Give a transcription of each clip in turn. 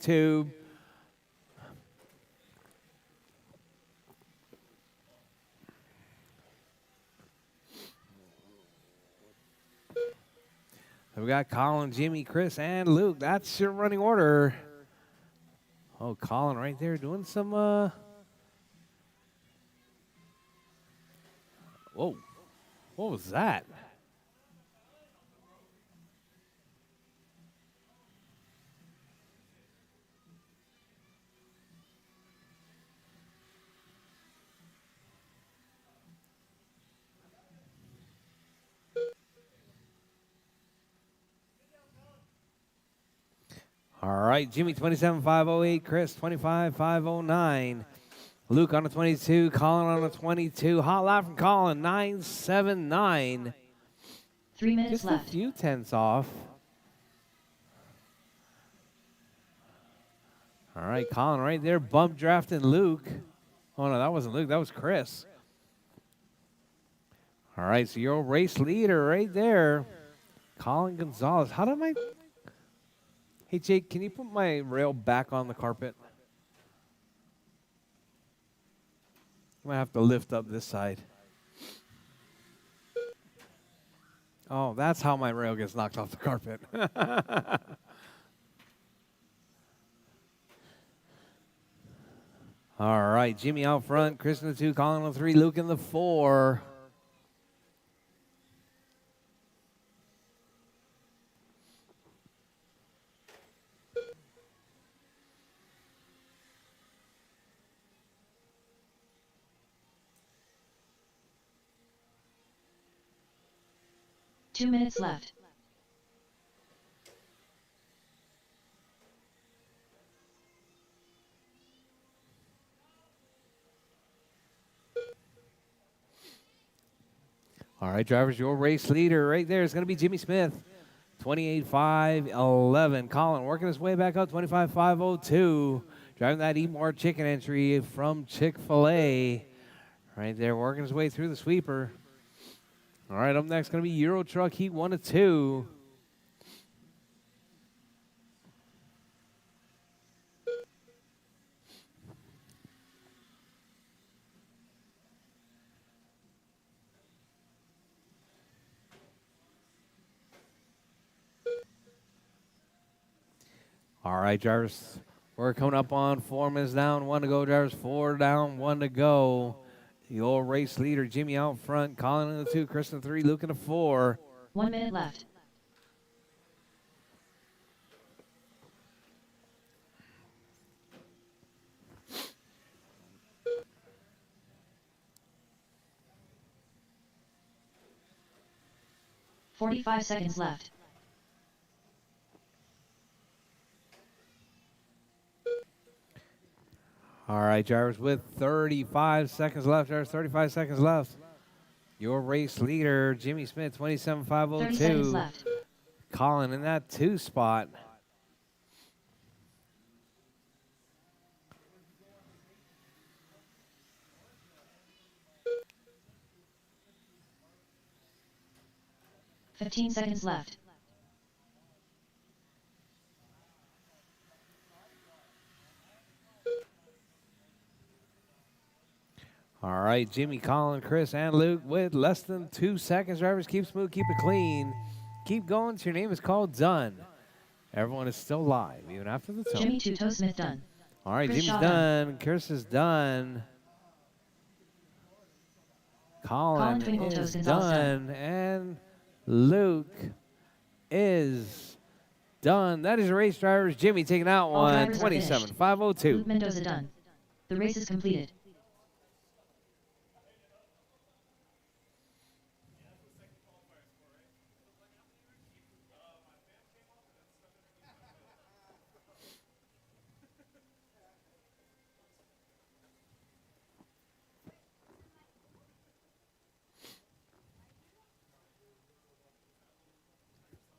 tube. So we got Colin, Jimmy, Chris, and Luke. That's your running order. Oh, Colin right there doing some, Whoa. What was that? All right, Jimmy 27,508, Chris 25,509, Luke on the 22, Colin on the 22. Hot lap from Colin 979. 3 minutes Just left. a few tenths off. All right, Colin right there, bump drafting Luke. Oh no, that wasn't Luke, that was Chris. All right, so your race leader right there, Colin Gonzalez. How did my... Hey, Jake, can you put my rail back on the carpet? I'm going to have to lift up this side. Oh, that's how my rail gets knocked off the carpet. All right, Jimmy out front, Chris in the 2, Colin in the 3, Luke in the 4. Two minutes left. All right, drivers, your race leader right there is going to be Jimmy Smith. 28,511. Colin working his way back up, 25,502. Driving that Eat More Chicken entry from Chick-fil-A. Right there, working his way through the sweeper. All right, up next going to be Rchq Heat 1 to 2. All right, drivers, we're coming up on 4 minutes down, 1 to go. Drivers, 4 down, 1 to go. Your race leader, Jimmy out front, Colin in the 2, Chris in the 3, Luke in the 4. 1 minute left. "45 seconds left. All right, drivers, with 35 seconds left. Drivers, 35 seconds left. Your race leader, Jimmy Smith, 30 seconds 27,502. left. Colin in that 2 spot. "15 seconds left. All right, Jimmy, Colin, Chris, and Luke with less than 2 seconds. Drivers, keep smooth, keep it clean. Keep going till your name is called done. Everyone is still live, even after the tone. Jimmy Tuto Smith done. All right, Chris Jimmy's Shaw done. Chris is done. Colin Twinkle Toes is Gonzalez done. And Luke is done. That is your race drivers. Jimmy taking out All one, drivers are finished. 27,502. Luke Mendoza done. The race is completed.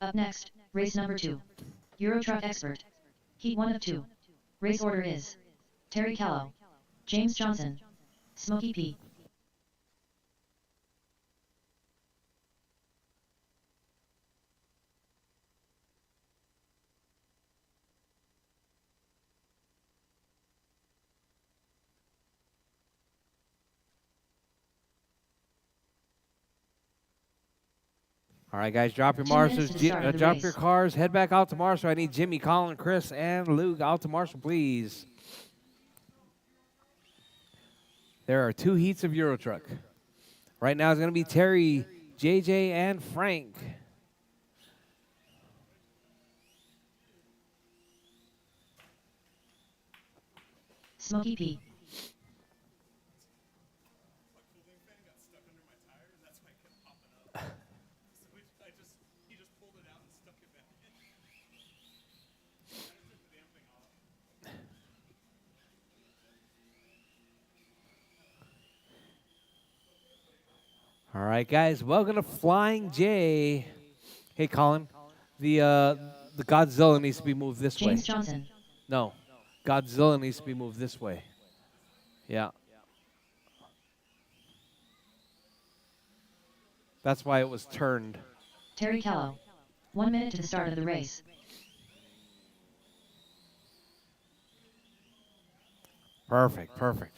Up next, race number 2. Euro Truck Expert. Heat 1 of 2. Race order is Terry Callow, James Johnson, Smokey P. All right, guys, drop your 2 minutes marshals, to the start of the drop your race. cars, head back out to Marshall. I need Jimmy, Colin, Chris, and Luke out to Marshall, please. There are 2 heats of Euro Truck. Right now it's going to be Terry, JJ, and Frank. Smokey P. All right, guys, welcome to Flying J. Hey, Colin, the Godzilla needs to be moved this way. James Johnson. No, Godzilla needs to be moved this way. Yeah. That's why it was turned. Terry Callow. 1 minute to the start of the race. Perfect, perfect.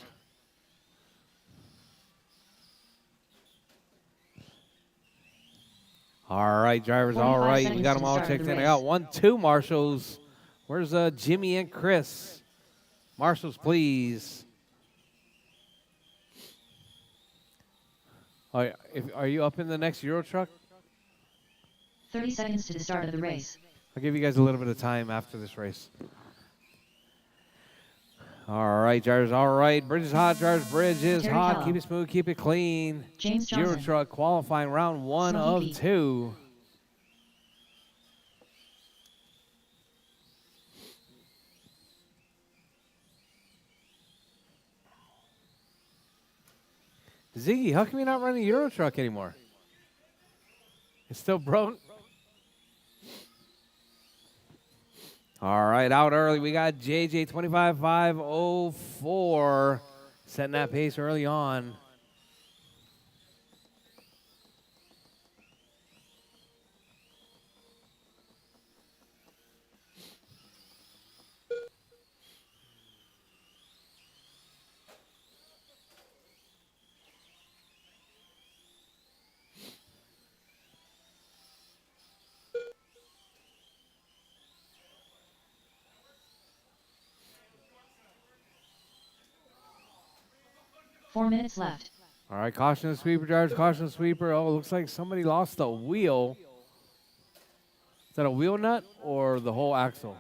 All right, drivers, all 45 right. We seconds got to them the all start of checked the in. I race. got 1, 2 marshals. Where's Jimmy and Chris? Marshals, please. Are you up in the next Euro Truck? 30 seconds to the start of the race. I'll give you guys a little bit of time after this race. All right, drivers, all right. Bridge is hot, drivers. Bridge is Terry hot. Callow. Keep it smooth, keep it clean. James Euro Johnson. Truck qualifying round 1 Smokey of P. 2. Ziggy, how come you're not running Euro Truck anymore? It's still broke. All right, out early. We got JJ 25.504 setting that pace early on. Four minutes left. All right, caution the sweeper, drivers, caution the sweeper. Oh, looks like somebody lost a wheel. Is that a wheel nut or the whole axle?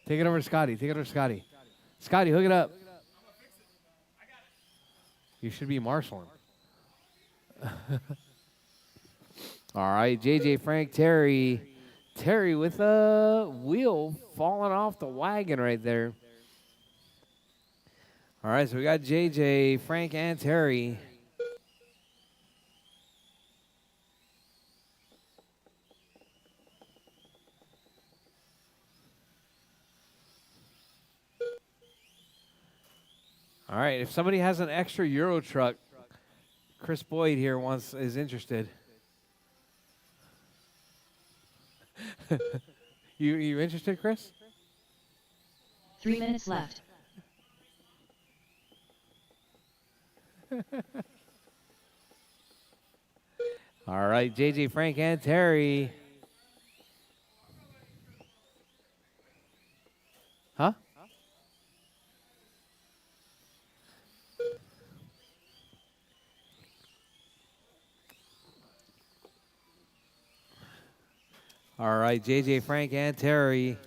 Take it over to Scotty. Take it over to Scotty. Scotty, hook it up. You should be marshaling. All right, JJ, Frank, Terry. Terry with a wheel falling off the wagon right there. All right, so we got JJ, Frank, and Terry. All right, if somebody has an extra Euro Truck, Chris Boyd here is interested. You interested, Chris? 3 minutes left. All right, JJ, Frank, and Terry. Huh? All right, JJ, Frank, and Terry.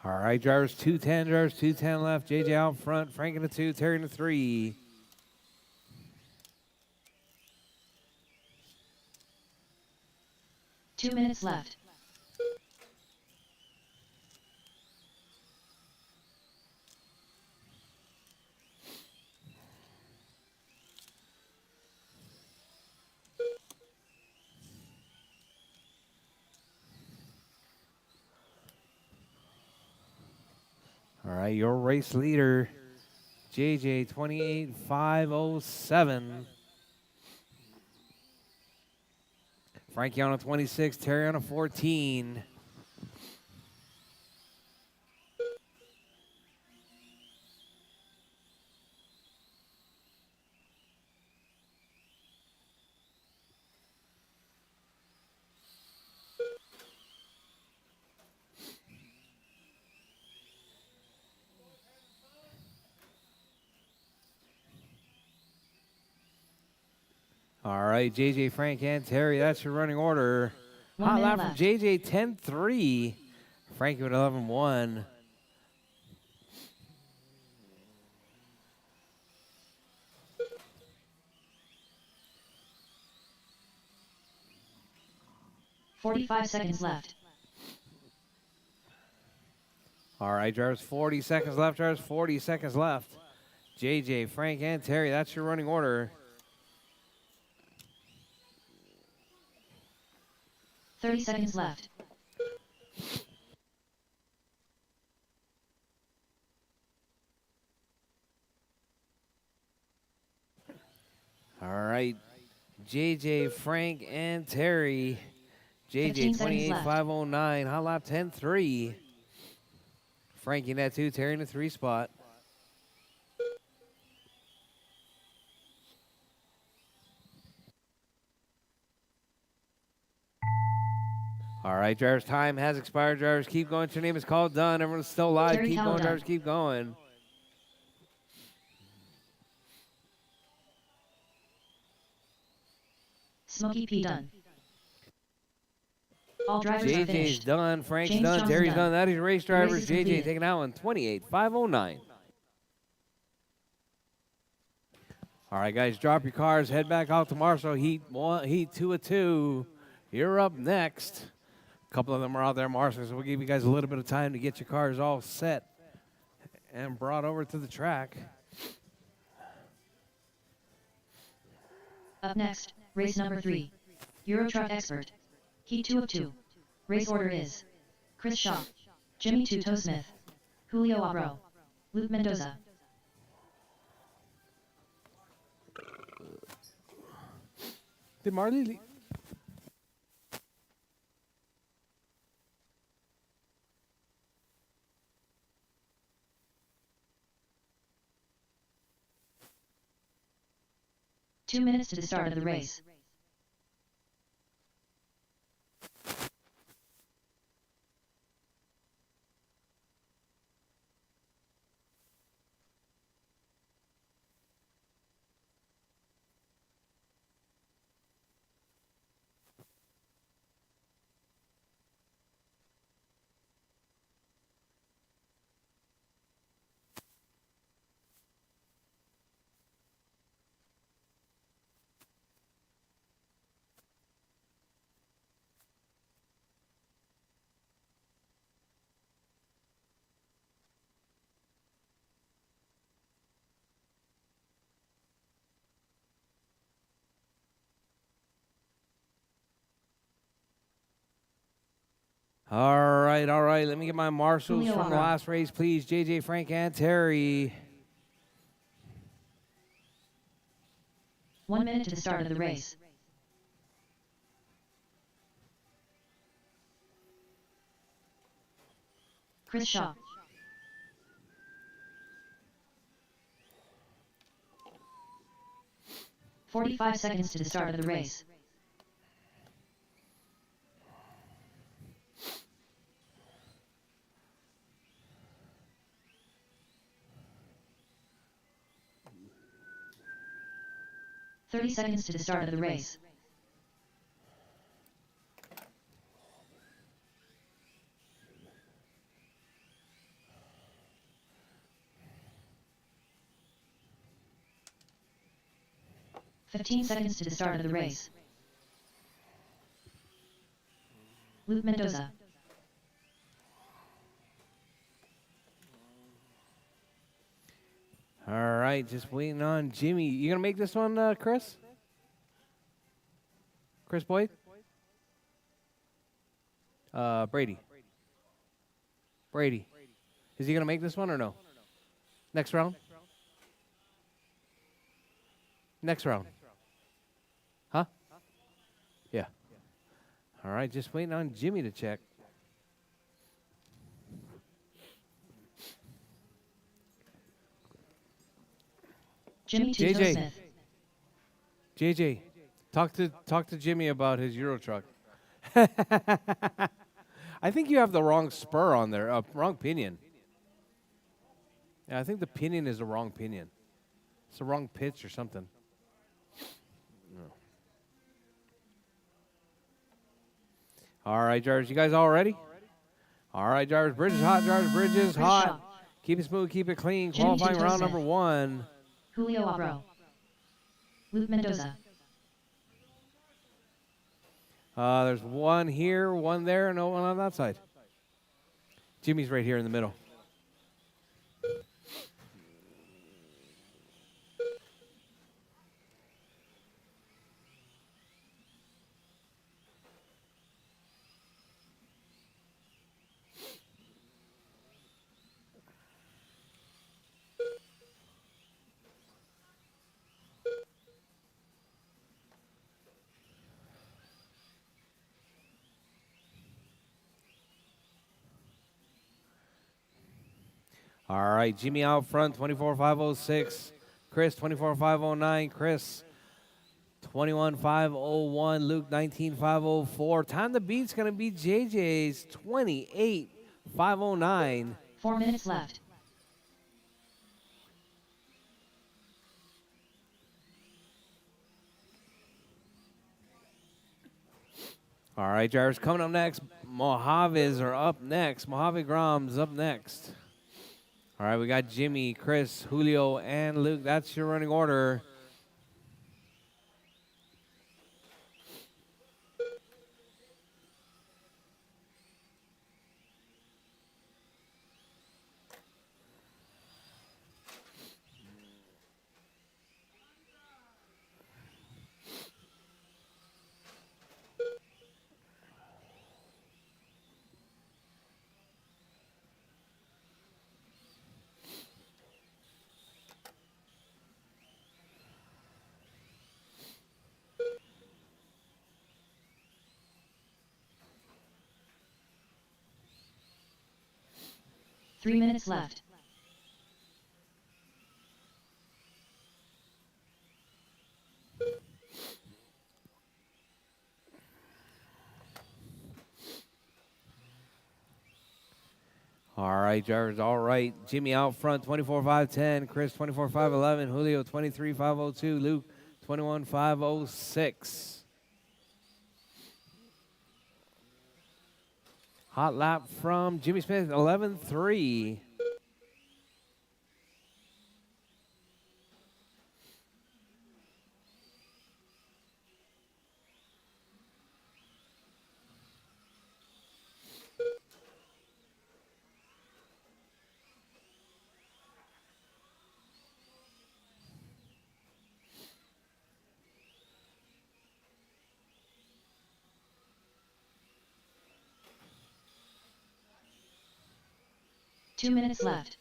All right, drivers 210, drivers 210 left. JJ out front, Frank in the 2, Terry in the 3. Two minutes left. right, your race leader, JJ 28,507. Frankie on a 26, Terry on a 14. All right, JJ, Frank, and Terry, that's your running order. 1 Hot minute lap from left. JJ 10-3. Frankie with 11-1. $45 left. All right, drivers, 40 seconds left. Drivers, 40 seconds left. JJ, Frank, and Terry, that's your running order. 30 seconds left. All right, JJ, Frank, and Terry. 15 JJ, seconds left. 28,509. Hot lap 10-3. Frankie in that 2, Terry in the 3 spot. All right, drivers, time has expired. Drivers, keep going. Your name is called. Done. Everyone's still live. Terry Keep Callow going, done. drivers. Keep going. Smokey P done. All drivers are JJ's finished. done. Frank's James done. Johnson Terry's done. done. That is your race The race drivers. is JJ completed. taking out one. 28,509. All right, guys, drop your cars. Head back out to Marshall. Heat 2 of 2. You're up next. A couple of them are out there, Marshall, so we'll give you guys a little bit of time to get your cars all set and brought over to the track. Up next, race number 3. Rchq Expert. Heat 2 of 2. Race order is Chris Shaw, Jimmy Tuto Smith, Julio Abro, Luke Mendoza. Did Marley? 2 minutes to the start of the race. All right, all right. Let me get my marshals Julio from the Abro. last race, please. JJ, Frank, and Terry. 1 minute to the start of the race. Chris Shaw. $45 to the start of the race. $30 to the start of the race. $15 to the start of the race. Luke Mendoza. All right, just waiting on Jimmy. You gonna make this one, Chris? Chris Boyd? Brady. Brady. Is he going to make this one or no? Next round? Next round. Huh? Yeah. All right, just waiting on Jimmy to check. Jimmy Two Toe JJ. Smith. JJ, talk to Jimmy about his Euro truck. I think you have the wrong spur on there, wrong pinion. Yeah, I think the pinion is the wrong pinion. It's the wrong pitch or something. No. All right, drivers, you guys all ready? All right, drivers, bridges hot, drivers, bridges Chris hot. Shaw. Keep it smooth, keep it clean. Jimmy Qualifying Two Toe round Smith. number 1. Julio Abro. Luke Mendoza. There's one here, one there, and no one on that side. Jimmy's right here in the middle. All right, Jimmy out front, 24,506. Chris, 24,509. Chris, 21,501. Luke, 19,504. Time to beat's going to be JJ's 28,509. 4 minutes left. All right, drivers, coming up next. Mojaves are up next. Mojave Grom's up next. All right, we got Jimmy, Chris, Julio, and Luke. That's your running order. Three minutes left. All right, drivers, all right. Jimmy out front, 24,510. Chris, 24,511. Julio, 23,502. Luke, 21,506. Hot lap from Jimmy Smith, 11.3. Two minutes left.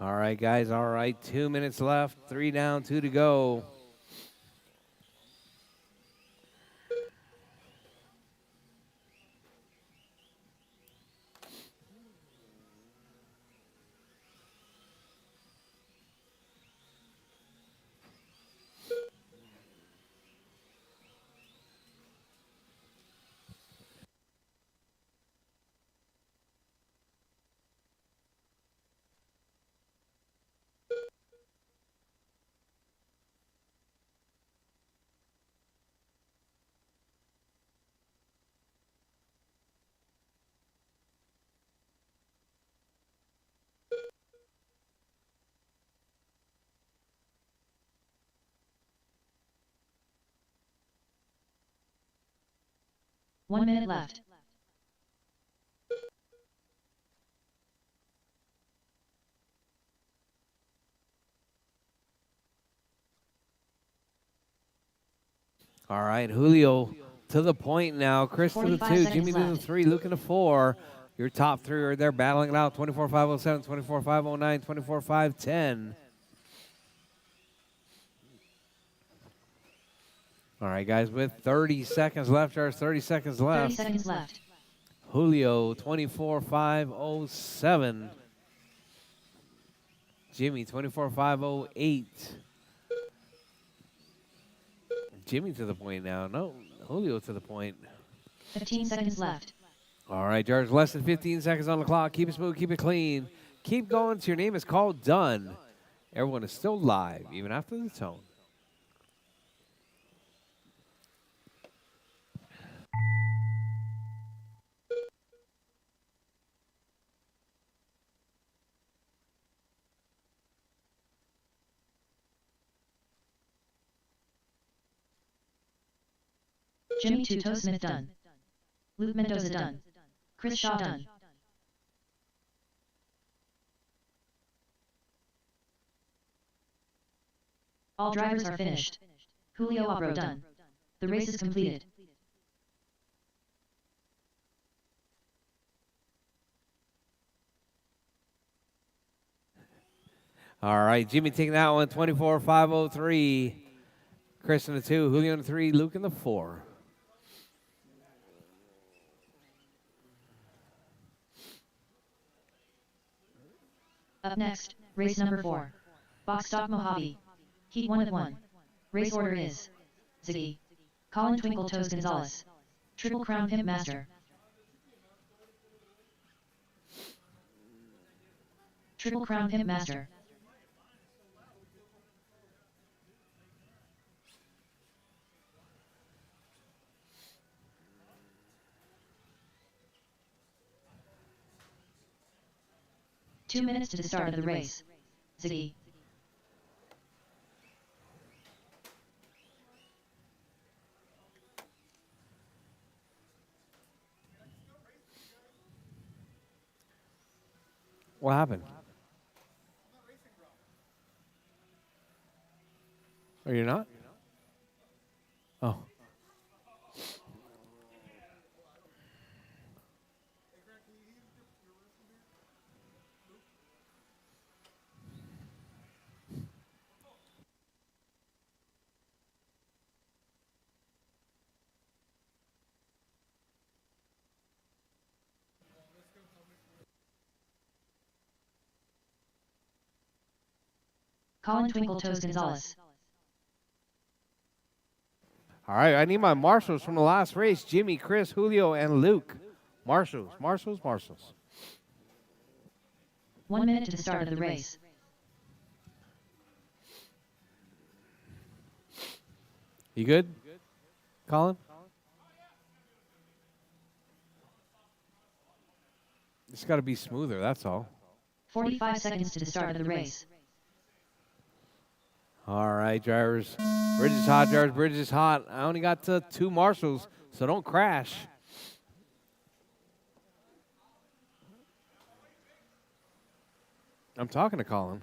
All right, guys, all right. 2 minutes left. 3 down, 2 to go. One minute left. All right, Julio to the point now. Chris to the 45 2, seconds Jimmy to the left. 3, Luke in the 4. Your top three are there battling it out. 24-507, 24-509, 24-510. All right, guys, with 30 seconds left, there's 30 seconds 30 left. seconds left. Julio, 24-507. Jimmy, 24-508. Jimmy to the point now. No, Julio to the point. 15 seconds left. All right, George, less than 15 seconds on the clock. Keep it smooth, keep it clean. Keep going till your name is called done. Everyone is still live, even after the tone. Jimmy Tuto Smith done. Luke Mendoza done. Chris Shaw done. All drivers are finished. Julio Abro done. The race is completed. All right, Jimmy taking that one, 24-503. Chris in the 2, Julio in the 3, Luke in the 4. Up next, race number 4. Box Stock Mojave. Heat 1 of 1. Race order is Ziggy, Colin Twinkle Toes Gonzalez, Triple Crown Pimp Master, Triple Crown Pimp Master. Two minutes to the start of the race. Ziggy. What happened? Oh, you're not? Oh. Colin Twinkle Toes Gonzalez. All right, I need my marshals from the last race. Jimmy, Chris, Julio, and Luke. Marshals, marshals, marshals. 1 minute to the start of the race. You good, Colin? It's got to be smoother, that's all. 45 seconds to the start of the race. All right, drivers. Bridge is hot, drivers. Bridge is hot. I only got 2 marshals, so don't crash. I'm talking to Colin.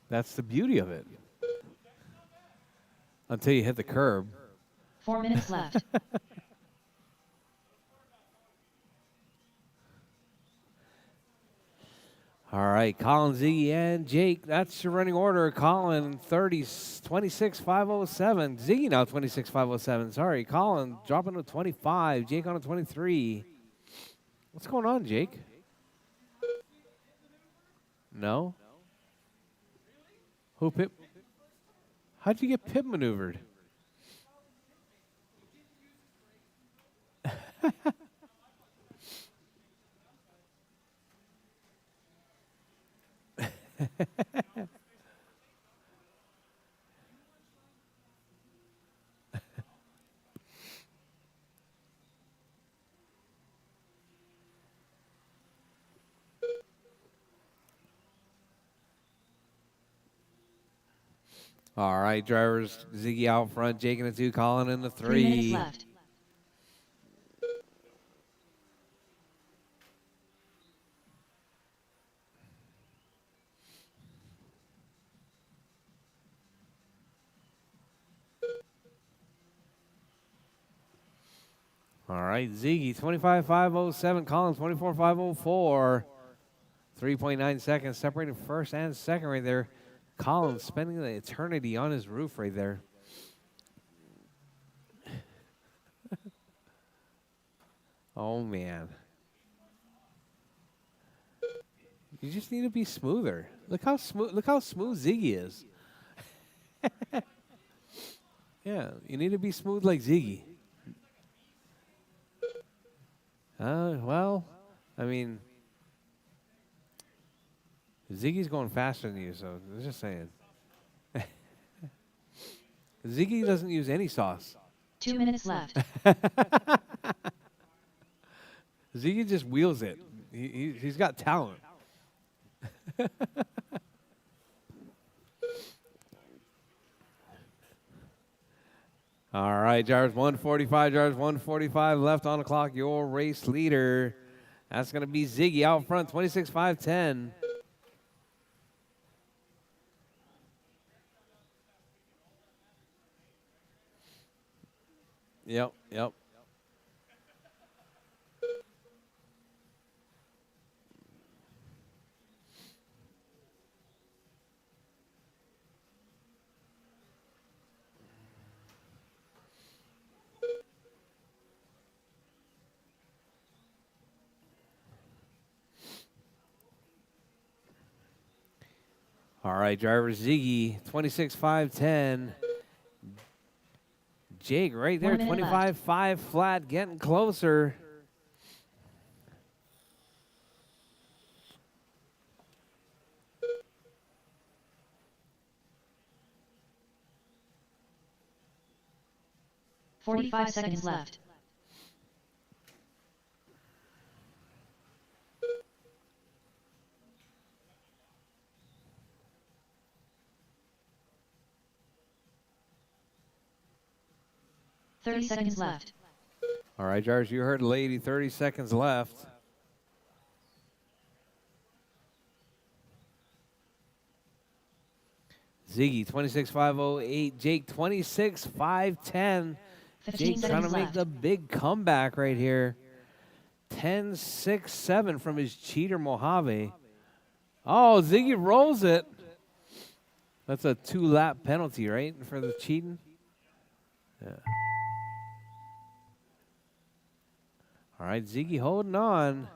That's the beauty of it. Until you hit the curb. 4 minutes left. All right, Colin, Ziggy, and Jake. That's your running order. Colin, 26-507. Ziggy now 26-507. Sorry, Colin dropping to 25. Jake on a 23. What's going on, Jake? No? Who pit? How'd you get pit maneuvered? All right, drivers. Ziggy out front, Jake in the 2, Colin in the 3 minutes 3. left. All right, Ziggy 25.507, Colin 24.504. 3.9 seconds separating first and second right there. Colin spending the eternity on his roof right there. Oh man. You just need to be smoother. Look how smooth Ziggy is. Yeah, you need to be smooth like Ziggy. Well, I mean, Ziggy's going faster than you, so I'm just saying. Ziggy doesn't use any sauce. 2 minutes left. Ziggy just wheels it. He's got talent. All right, drivers 145, drivers 145 left on the clock. Your race leader. That's going to be Ziggy out front, 26.510. Yep. All right, driver Ziggy, 26.510. Jake right there, 25.5 flat, getting closer. $45 left. $30 left. All right, drivers, you heard lady, 30 seconds left. Ziggy, 26.508. Jake, 26.510. Jake trying to make the big comeback right here. 10.67 from his cheater Mojave. Oh, Ziggy rolls it. That's a 2-lap penalty, right, for the cheating? Yeah. All right, Ziggy holding on.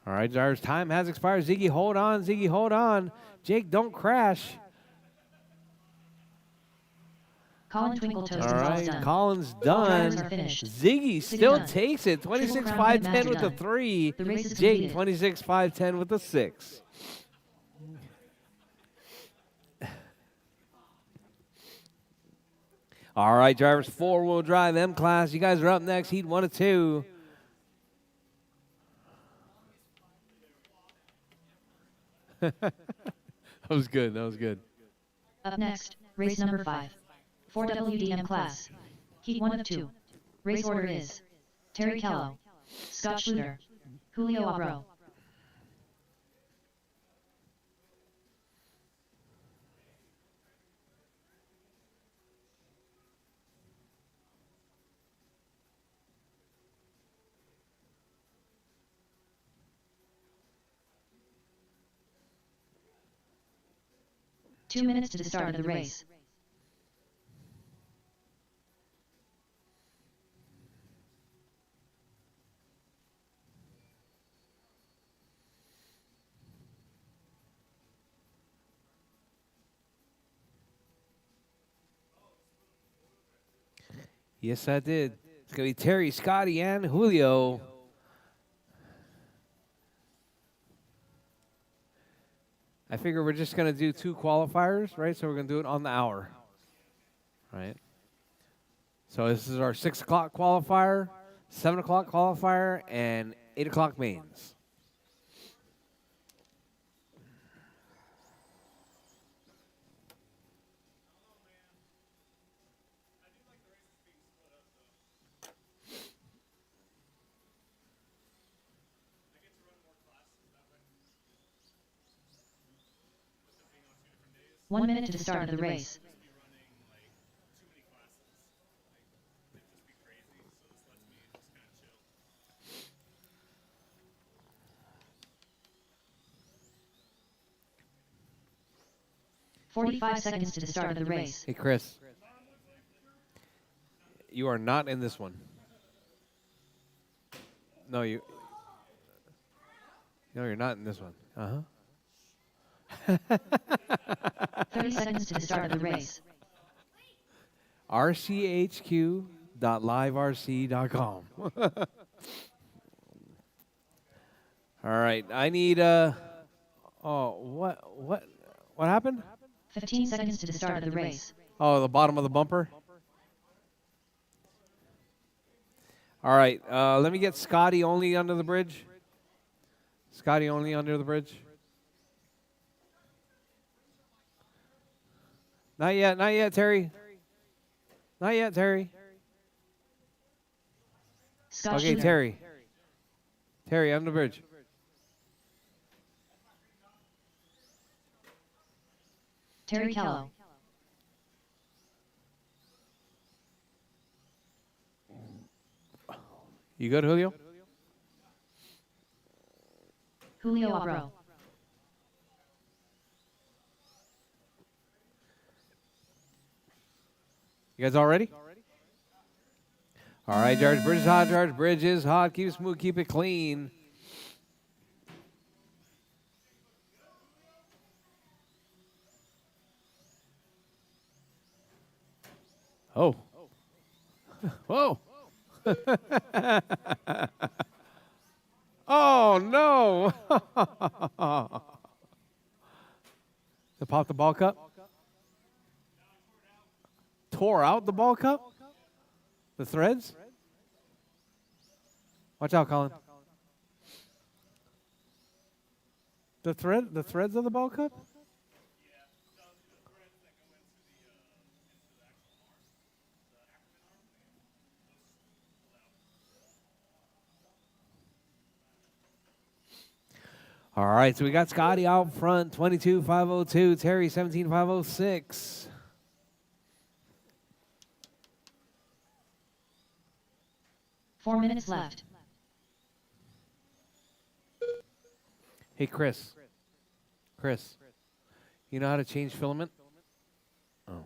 All right, drivers, time has expired. Ziggy, hold on. Ziggy, hold on. Jake, don't crash. Colin Twinkle Toes All right, done. Colin's All drivers done. are finished. Ziggy still done. takes it. Triple Crown 26.510 with the done. 3. The race is Jake, completed. 26.510 with the 6. All right, drivers, 4-wheel drive M-Class. You guys are up next, heat 1 of 2. That was good. That was good. Up next, race number 5. 4WDM class. Heat 1 of 2. Race order is Terry Kello, Scott Schluter, Julio Abro. Two minutes to the start of the race. Yes, I did. It's going to be Terry, Scotty, and Julio. I figure we're just going to do 2 qualifiers, right? So we're going to do it on the hour, right? So this is our 6 o'clock qualifier, 7 o'clock qualifier, and 8 o'clock mains. One minute to the start of the race. "45 seconds to the start of the race. Hey, Chris. You are not in this one. No, you're not in this one. 30 seconds to the start of the race. rchq.liverc.com. All right, I need what happened? 15 seconds to the start of the race. Oh, the bottom of the bumper. All right, let me get Scotty only under the bridge. Scotty only under the bridge. Not yet, Terry. Not yet, Terry. Scott Okay, Shooter. Terry. Terry, under the bridge. Terry Kello. You good, Julio? Julio Abro. You guys all ready? All right, George. Bridge is hot, George. Bridge is hot. Keep it smooth. Keep it clean. Oh. Whoa. Oh, no. They popped the ball cup? Tore out the ball cup? The threads? Watch out, Colin. The threads of the ball cup? All right, so we got Scotty out front, 22,502. Terry, 17,506. Four minutes left. Hey, Chris. Chris, you know how to change filament? Oh.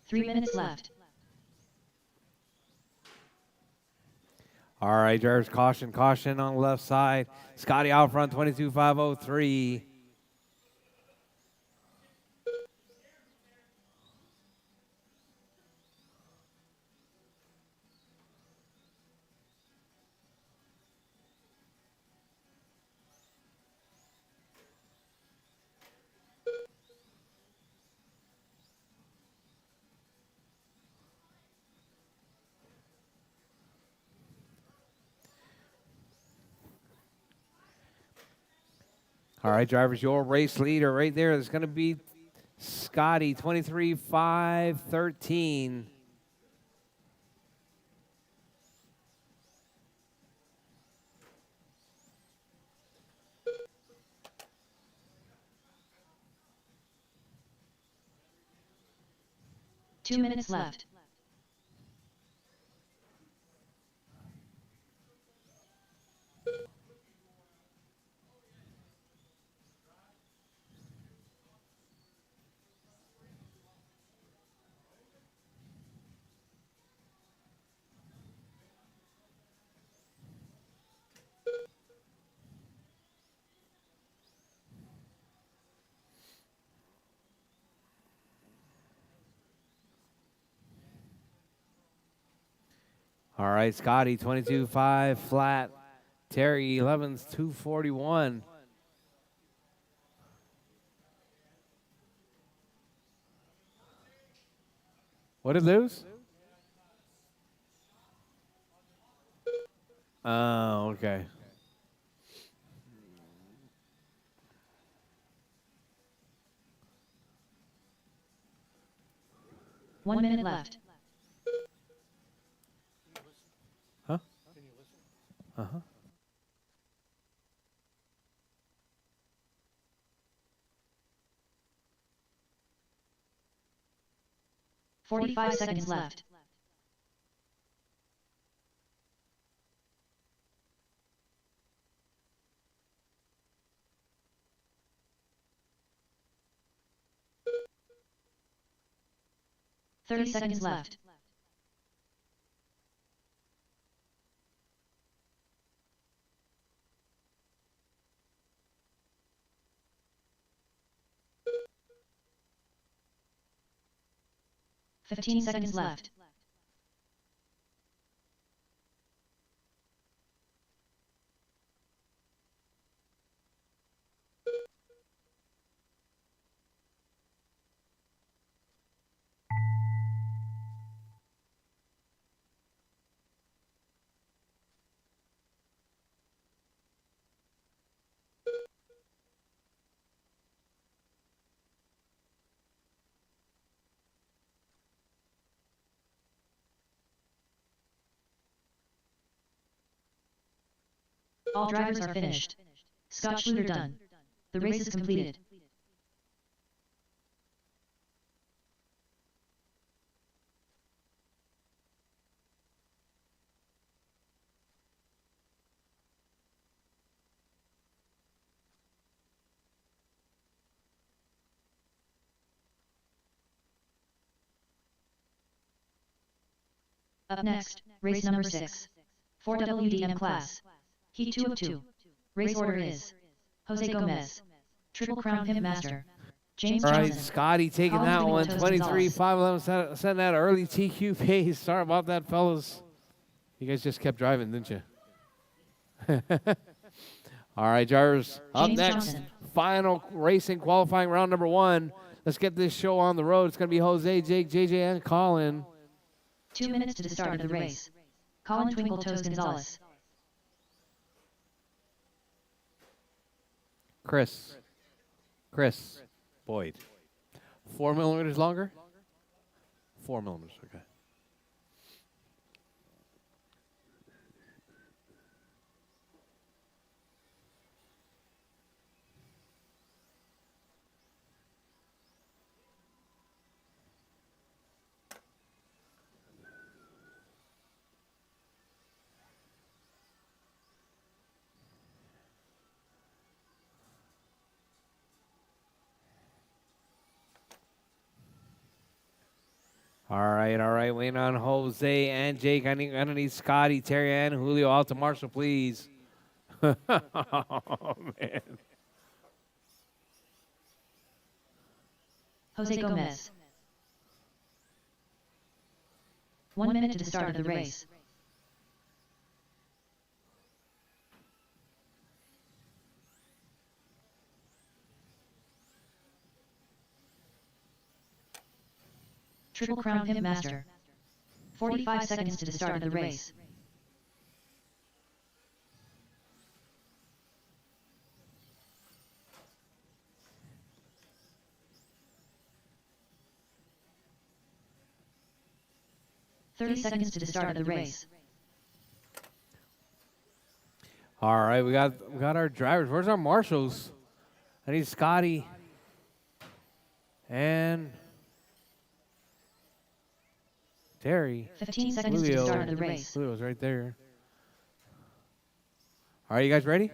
Three minutes left. All right, drivers, caution on the left side. Scotty out front, 22,503. All right, drivers, your race leader right there is going to be Scotty, 23-5-13. Two minutes left. All right, Scotty, 22-5 flat. Terry, 11's 241. What did it lose? Oh, okay. One minute left. Huh? Uh-huh. 45 seconds left. Thirty seconds left. Fifteen seconds left. All drivers are finished. Scott Schluter done. The race is completed. Up next, race number 6. 4WDM class. Heat 2 of 2. Race order is Jose Gomez, Triple Crown Pimp Master, James All right, Johnson, Scotty taking Colin that Twinkle one. Toast 23-5-11. Setting that early TQ pace. Sorry about that, fellas. You guys just kept driving, didn't you? All right, drivers. Up James next, Johnson. final racing qualifying round number 1. Let's get this show on the road. It's going to be Jose, Jake, JJ, and Colin. 2 minutes to the start of the race. Colin Twinkle Toes Gonzalez. Chris Boyd. 4 millimeters longer? 4 millimeters, okay. All right. Waiting on Jose and Jake. I'm gonna need Scotty, Terry, and Julio out to Marshall, please. Oh, man. Jose Gomez. 1 minute to the start of the race. Triple Crown Pimp Master. 45 seconds to the start of the race. 30 seconds to the start of the race. All right, we got our drivers. Where's our marshals? I need Scotty and Terry. 15 seconds to the start of the race. Julio's right there. All right, you guys ready?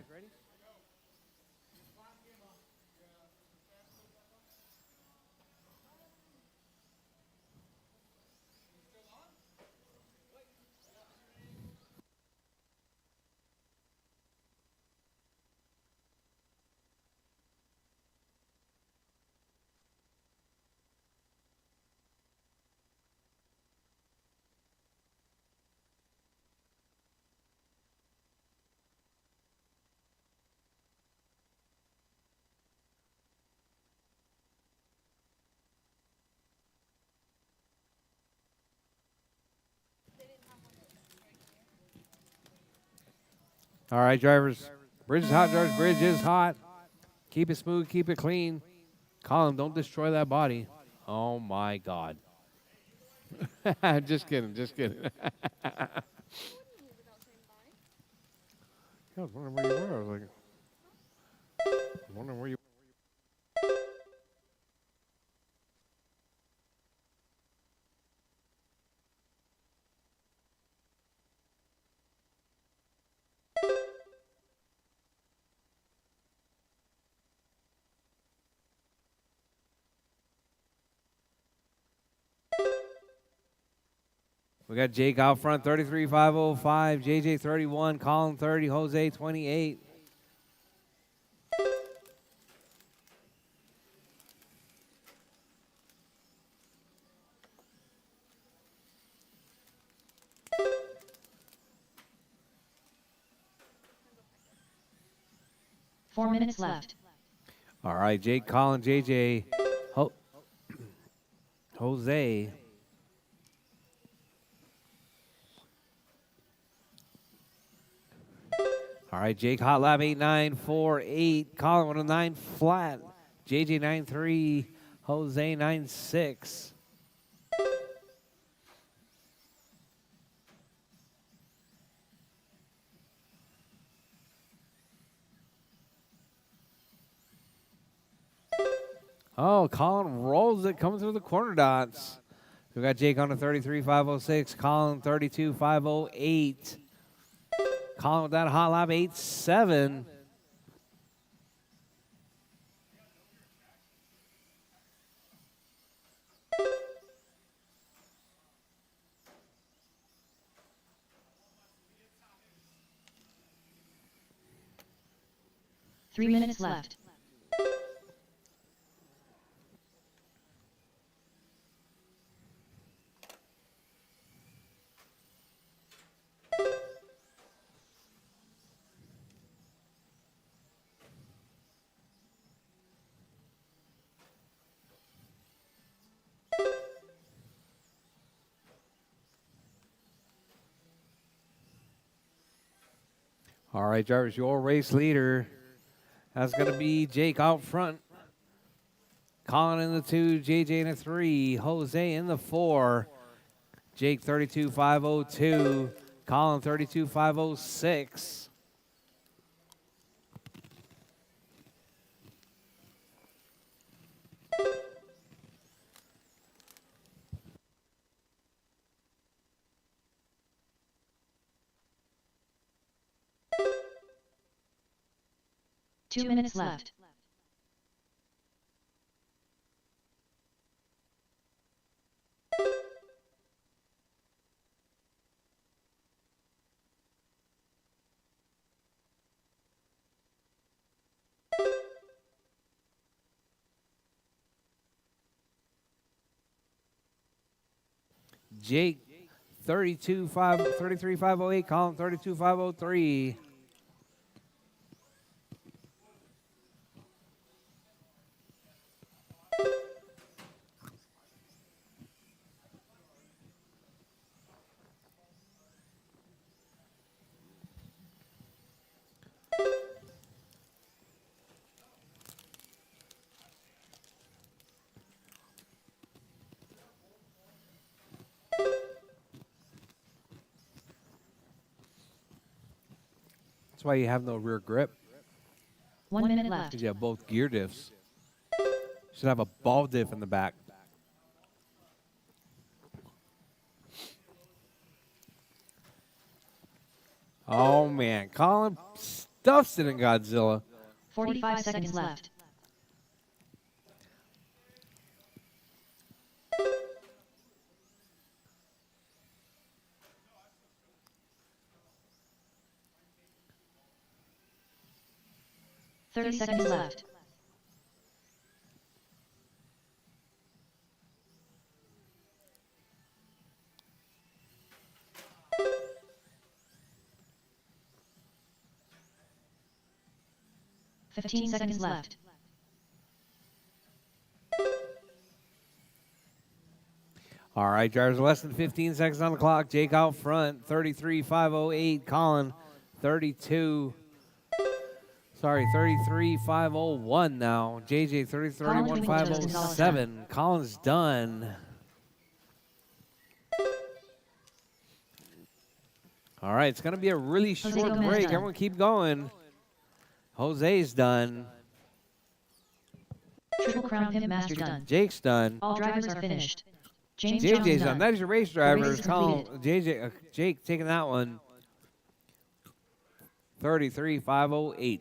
All right, drivers. Bridge is hot, drivers. Bridge is hot. Keep it smooth. Keep it clean. Colin, don't destroy that body. Oh, my God. Just kidding. Just kidding. I was wondering where you were. I was like, wondering where you. 'We got Jake out front, 33,505. JJ 31. Colin 30. Jose 28. Four minutes left. All right, Jake, Colin, JJ, Jose. All right, Jake, hot lap 8.948. Colin with a 9 flat. JJ 9.3. Jose 9.6. Oh, Colin rolls it, coming through the corner dots. We got Jake on a 33.506. Colin 32.508. Colin with that hot lap 8.7. Three minutes left. All right, drivers, your race leader. That's going to be Jake out front. Colin in the 2, JJ in the 3, Jose in the 4. Jake 32.502, Colin 32.506. Two minutes left. Jake 33.508, Colin 32.503. That's why you have no rear grip. 1 minute left. Because you have both gear diffs. Should have a ball diff in the back. Oh, man. Colin stuffs it in Godzilla. 45 seconds left. Thirty seconds left. Fifteen seconds left. All right, drivers, less than 15 seconds on the clock. Jake out front, 33.508. Colin, 33.501 now. JJ, 33.507. Colin's done. All right, it's going to be a really short break. Everyone keep going. Jose's done. Triple Crown Pimp Master done. Jake's done. All drivers are finished. James JJ's done. That is your race drivers. Colin, Jake taking that one. 33.508.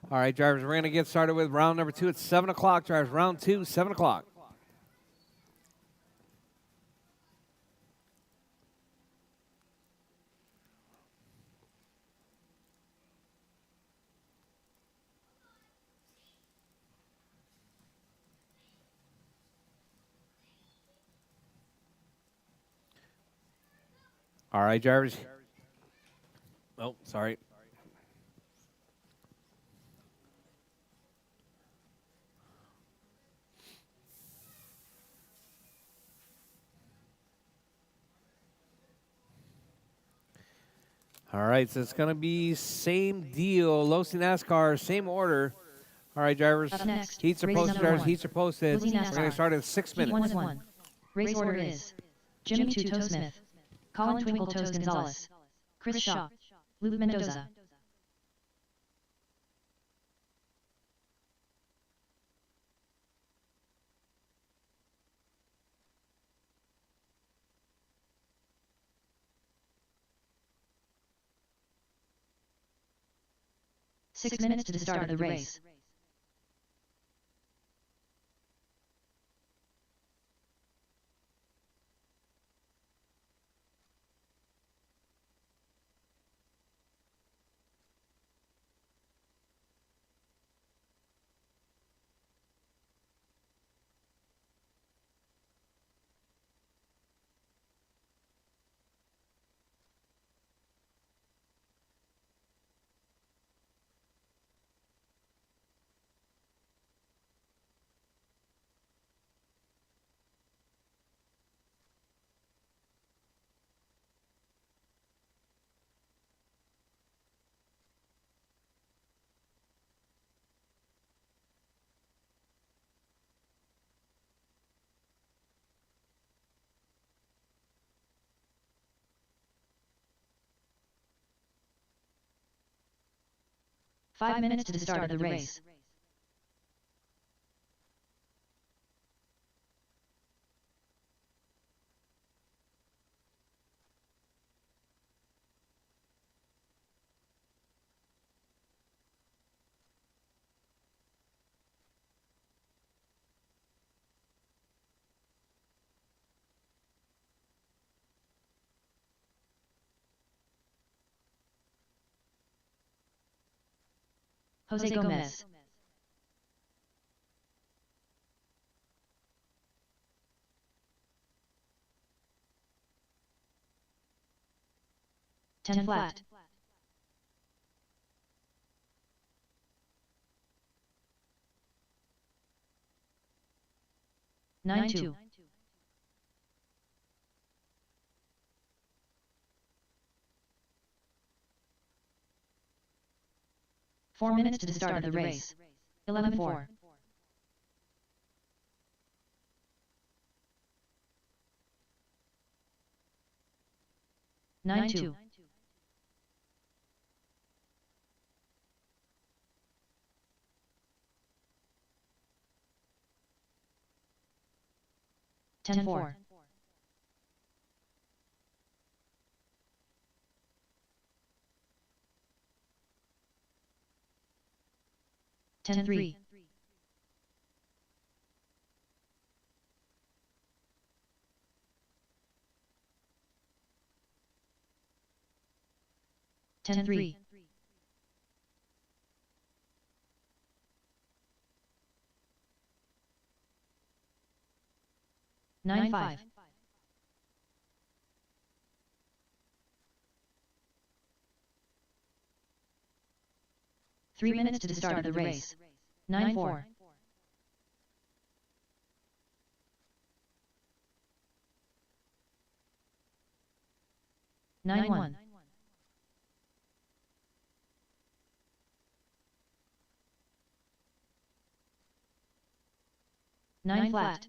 All right, drivers, we're going to get started with round number 2 at 7 o'clock. Drivers, round 2, 7 o'clock. All right, drivers. Oh, sorry. All right, so it's going to be same deal. Losi NASCAR, same order. All right, drivers. Up next, Heats are race posted, number drivers. 1. Heats are posted. We're Losi going to NASCAR. start in 6 Heat minutes. 1 of 1. Race order is Jimmy Two Toe Smith, Colin Twinkle Toes Gonzalez, Chris Shaw, Luke Mendoza. Six minutes to the start of the race. 5 minutes to the start of the race. Jose Gomez. Ten flat. Nine two. 4 minutes to the start of the race. 11-4. 9-2. 10-4. 10-3. 10-3. 9-5. 3 minutes to the start of the race. 9-4. 9-1. 9 flat.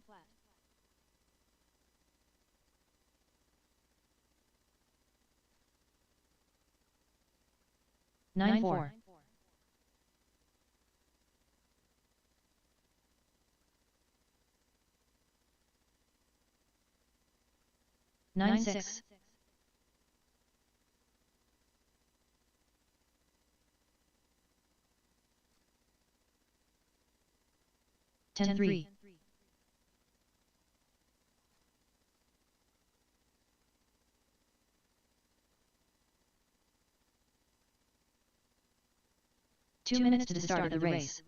9-4. 9-6. 10-3. 2 minutes to the start of the race.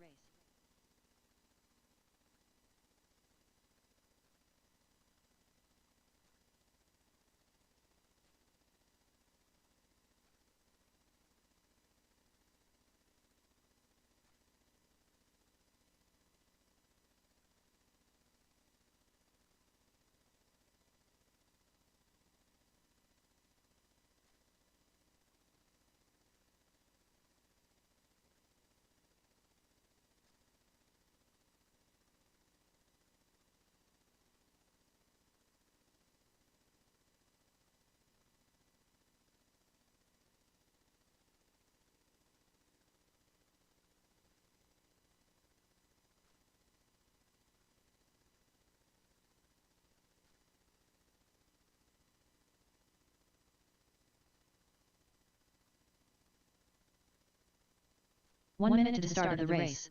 One minute to the start of the race.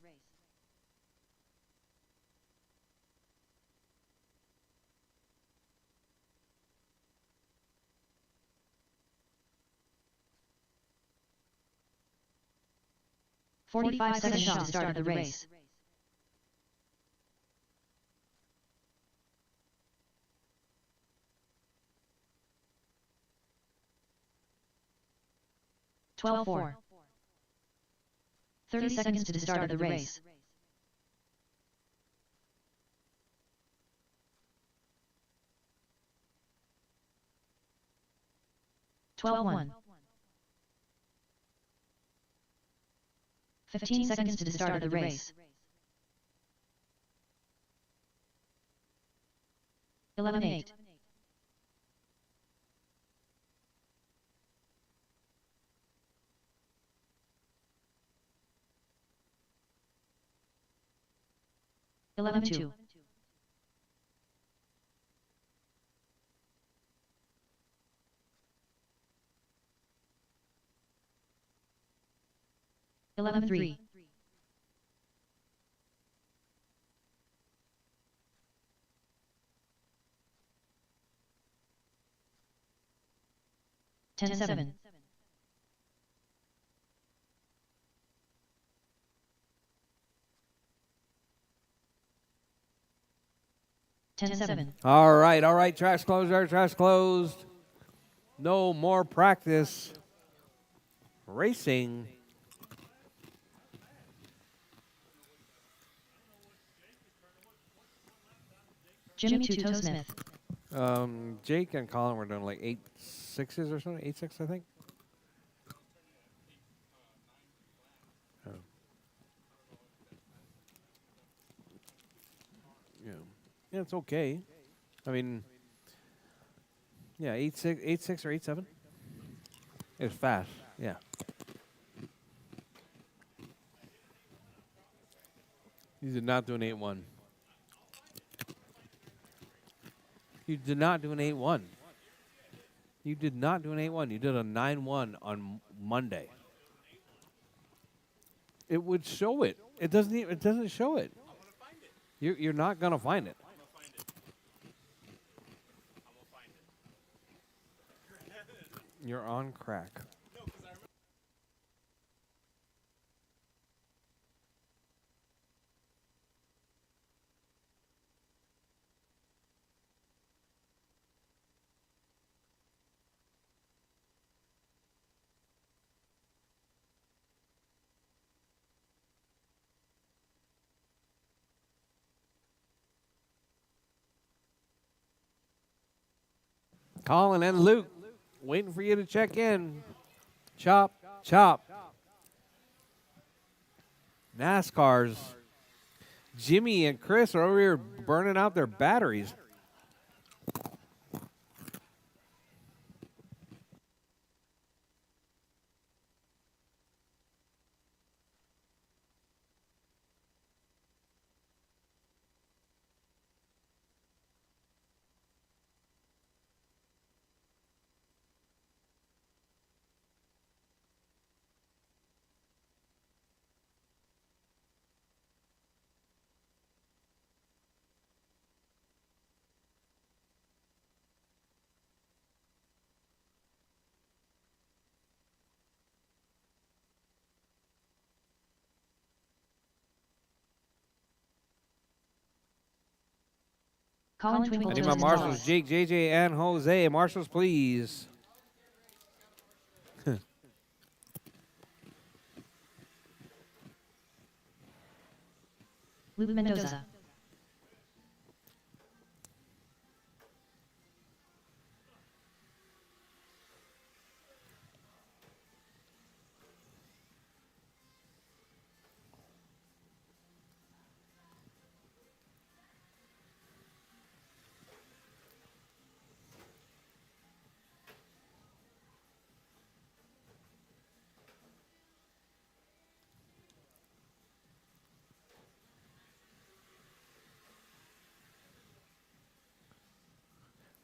"45-second shot to start of the race. Twelve 4. 30 seconds to the start of the race. Twelve 1. 15 seconds to the start of the race. 11-8. 11-2. 11-3. 10-7. 10-7. All right. Track's closed. Track's closed. No more practice. Racing. Jimmy Tuto Smith. Jake and Colin were doing like 8-6s or something. 8-6, I think. Oh. Yeah, it's okay. I mean, yeah, 8-6 or 8-7. It's fast. Yeah. You did not do an 8-1. You did not do an 8-1. You did not do an 8-1. You did a 9-1 on Monday. It would show it. It doesn't. It doesn't show it. You're not gonna find it. You're on crack. Colin and Luke waiting for you to check in. Chop. NASCAR's Jimmy and Chris are over here burning out their batteries. Colin I Twinkle need Toes my marshals, Gonzalez. Jake, JJ, and Jose. Marshals, please. Luke Mendoza.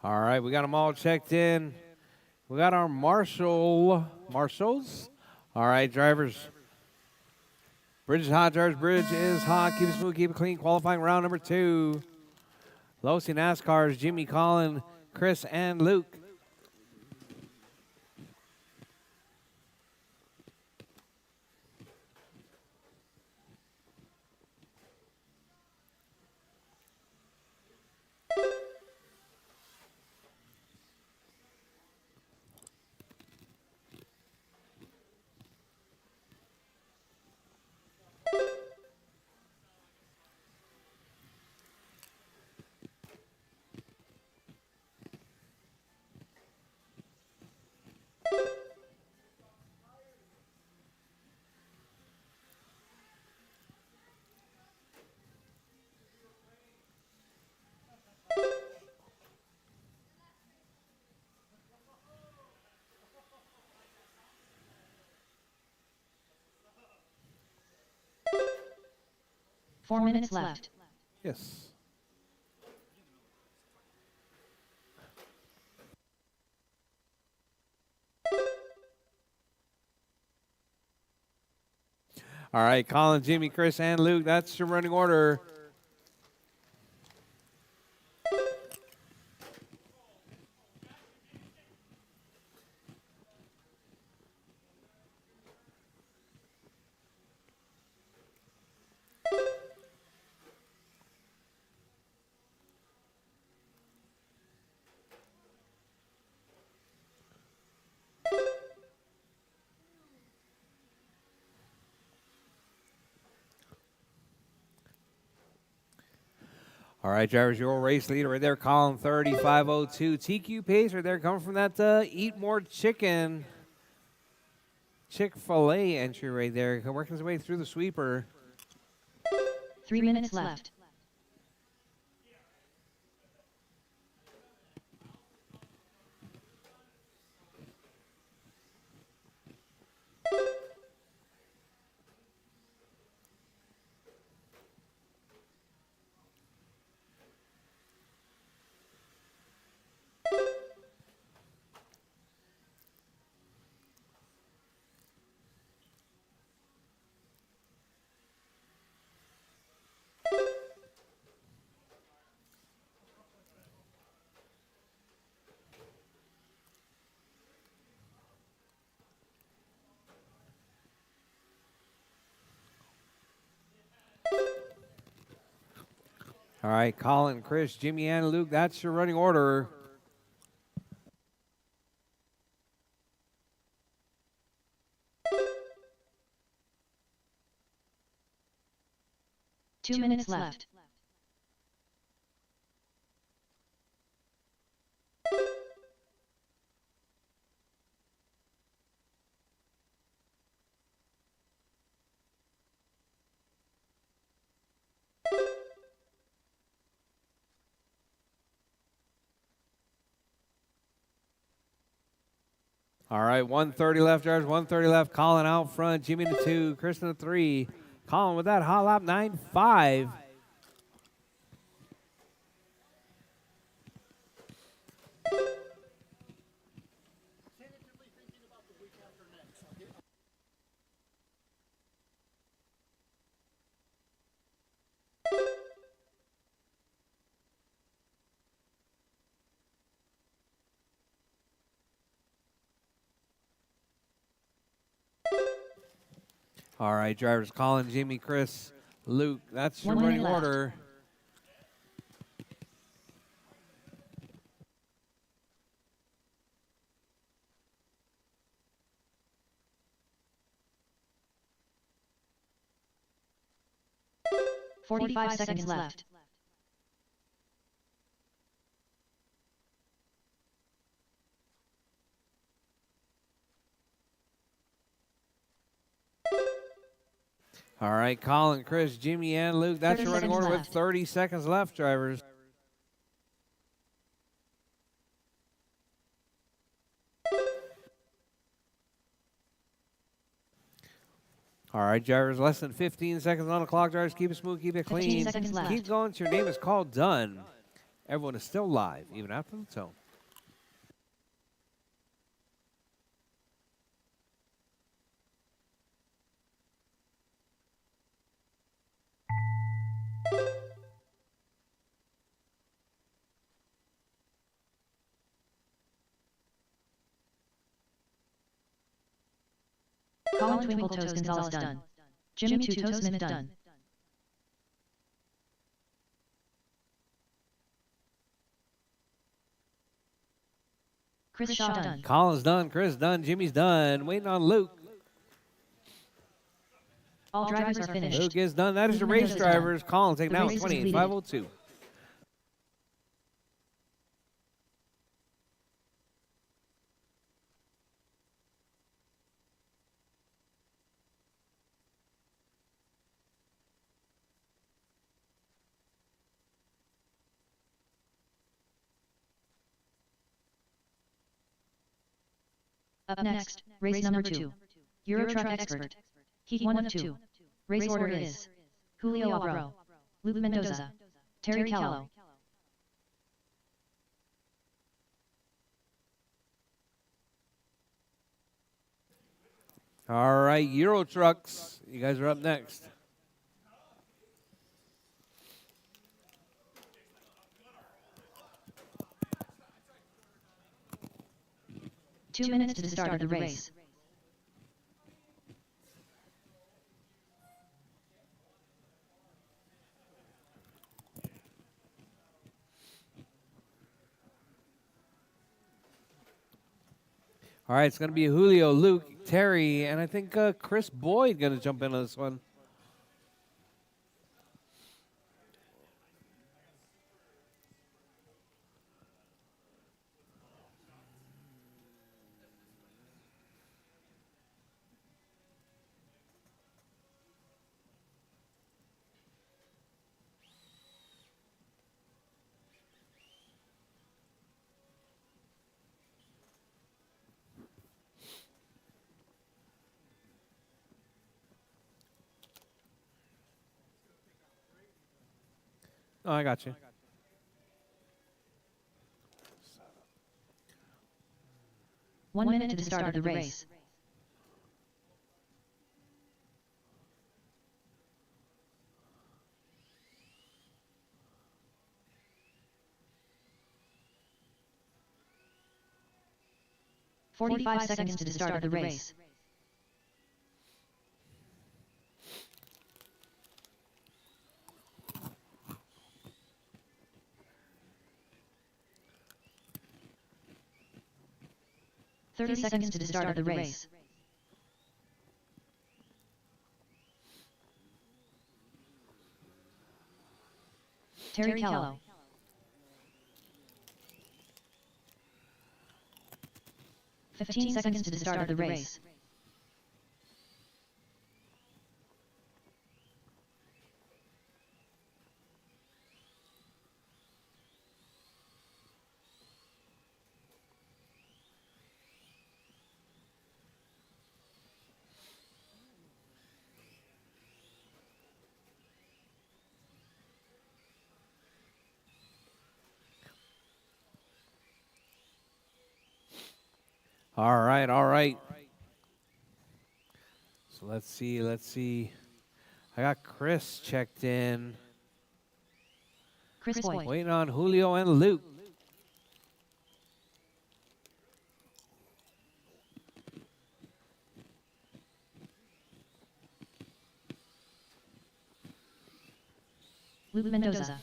All right, we got them all checked in. We got our marshals. All right, drivers. Bridge is hot, drivers. Bridge is hot. Keep it smooth, keep it clean. Qualifying round number 2. Losi NASCAR's Jimmy, Colin, Chris, and Luke. Four minutes left. Yes. All right, Colin, Jimmy, Chris, and Luke. That's your running order. All right, drivers, your race leader right there, Colin 3502. TQ Pace right there, coming from that Eat More Chicken Chick-fil-A entry right there, working his way through the sweeper. 3 minutes left. All right, Colin, Chris, Jimmy, and Luke, that's your running order. Two minutes left. All right, 130 left, drivers, 130 left. Colin out front, Jimmy in the 2, Chris in the 3. Colin with that hot lap 9.5. All right, drivers, Colin, Jimmy, Chris, Luke, that's your 1 minute running left. order. Forty-five seconds left. All right, Colin, Chris, Jimmy, and Luke, that's 30 your running seconds order with left. 30 seconds left, drivers. All right, drivers, less than 15 seconds on the clock, drivers. Keep it smooth, keep it 15 clean. seconds left. Keep going till your name is called done. Everyone is still live, even after the tone. Colin Twinkle Toes Gonzalez done. Jimmy Two Toes Minute done. Chris Shaw done. Colin's done, Chris done, Jimmy's done. Waiting on Luke. All drivers are finished. Luke is done. That is your race, drivers. Colin taking The out race is 28.502. Up next, race number 2. Rchq Expert. Heat 1 of 2. Race order is Julio Abro, Luke Mendoza, Terry Callow. All right, Euro Trucks, you guys are up next. Two minutes to the start of the race. All right, it's going to be Julio, Luke, Terry, and I think Chris Boyd going to jump into this one. Oh, I got you. 1 minute to the start of the race. "45 seconds to the start of the race. "30 seconds to the start of the race. Terry Callow. 15 seconds to the start of the race. All right, all right. So let's see. I got Chris checked in. Chris Boyd. Waiting on Julio and Luke. Luke Mendoza.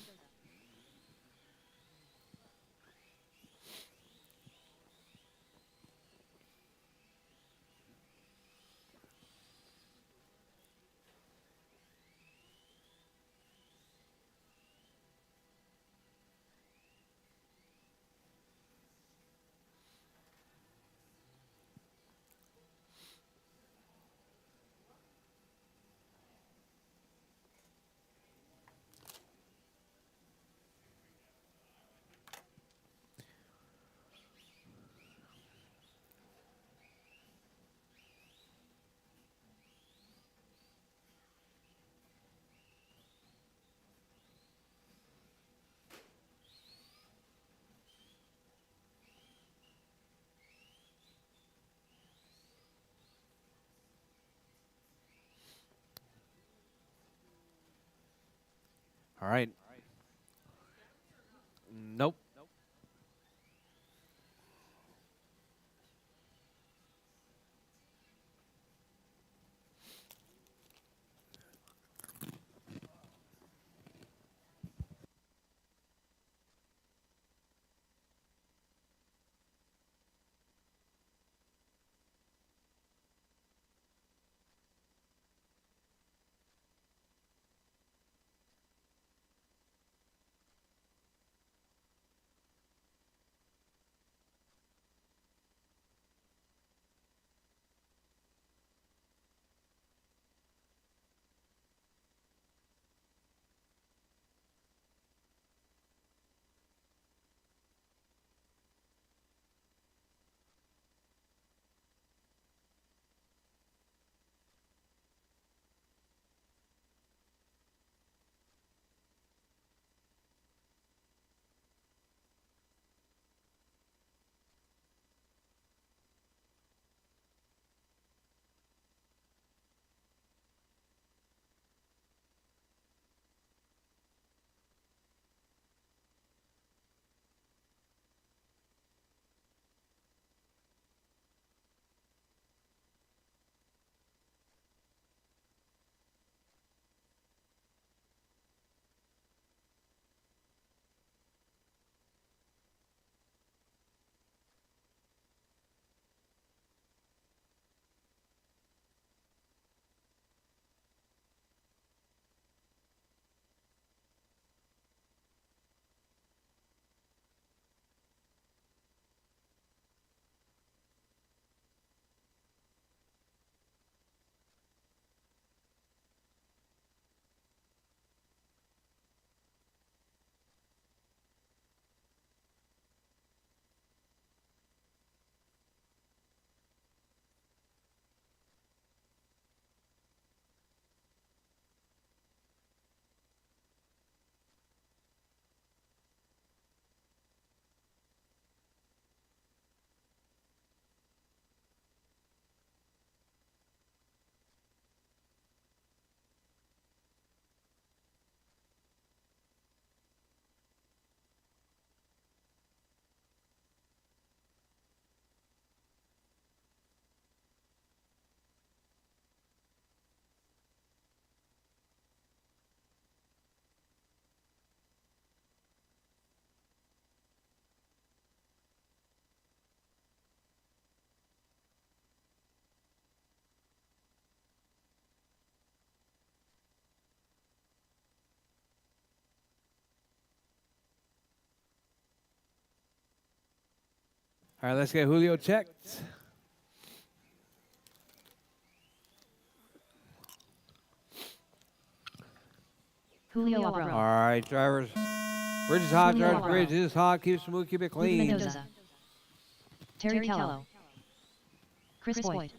All right. Nope. All right, let's get Julio checked. Julio All Abro. right, drivers. Bridge is hot, Julio drivers. Abro. Bridge is hot. Keep it smooth, keep it Luke clean. Mendoza. Terry Kello. Chris Boyd.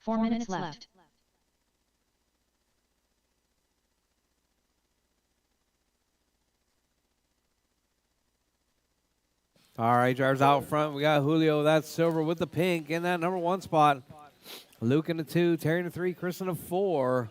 Four minutes left. All right, drivers out front. We got Julio. That's silver with the pink in that number 1 spot. Luke in the 2, Terry in the 3, Chris in the 4.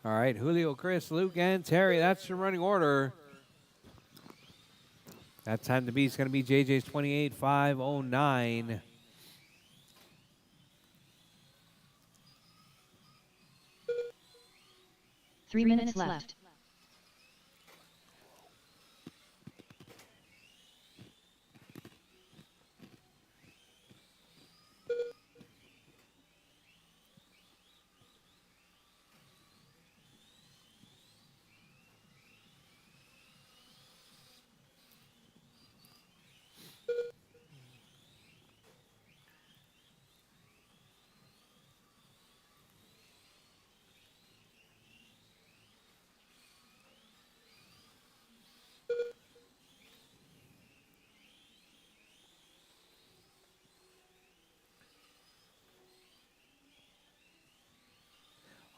All right, Julio, Chris, Luke, and Terry. That's your running order. That time to beat is going to be JJ's 28.509. Three minutes left.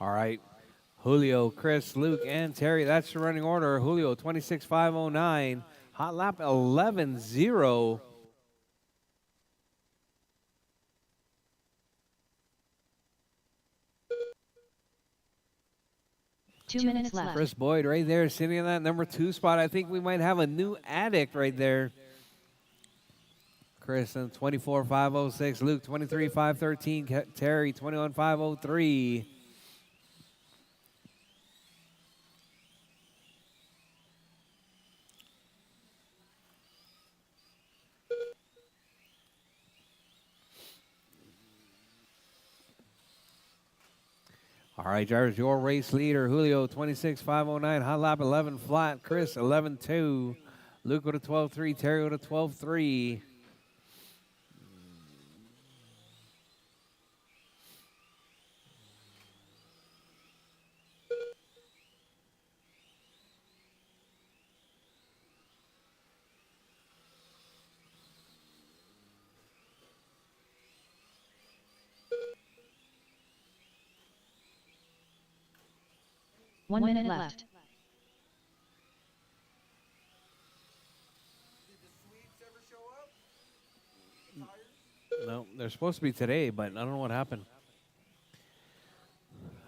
All right, Julio, Chris, Luke, and Terry. That's your running order. Julio, 26.509. Hot lap 11.0. Two minutes left. Chris Boyd right there sitting in that number 2 spot. I think we might have a new addict right there. Chris in 24.506. Luke 23.513. Terry 21.503. All right, drivers, your race leader, Julio, 26.509. Hot lap 11 flat. Chris, 11.2. Luke with a 12.3. Terry with a 12.3. One minute left. No, they're supposed to be today, but I don't know what happened.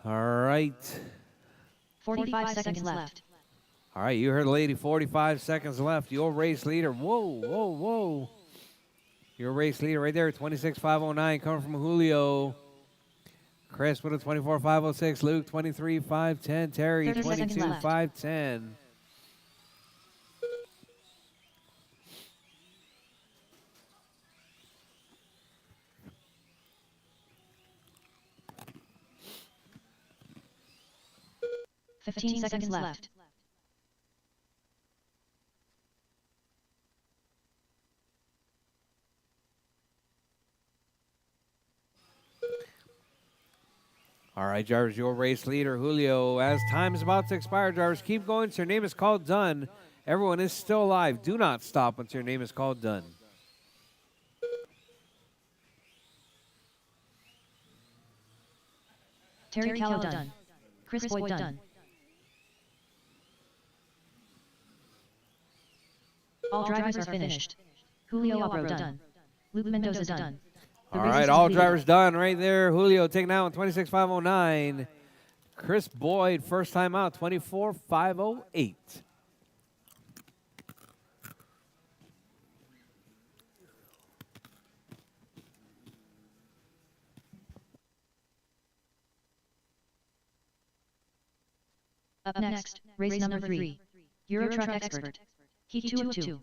All right. 45 seconds left. All right, you heard the lady, 45 seconds left. Your race leader, whoa, whoa, whoa. Your race leader right there, 26.509, coming from Julio. Chris with a 24.506. Luke, 23.510. Terry, 30 seconds left. 22.510. Fifteen seconds left. All right, drivers, your race leader, Julio. As time is about to expire, drivers, keep going until your name is called done. Everyone is still alive. Do not stop until your name is called done. Terry Callow done. Chris Boyd done. All drivers are finished. Julio Abro done. Luke Mendoza done. All right, all drivers done right there. Julio taking out in 26.509. Chris Boyd, first time out, 24.508. Up next, race number 3. Rchq Expert. Heat 2 of 2.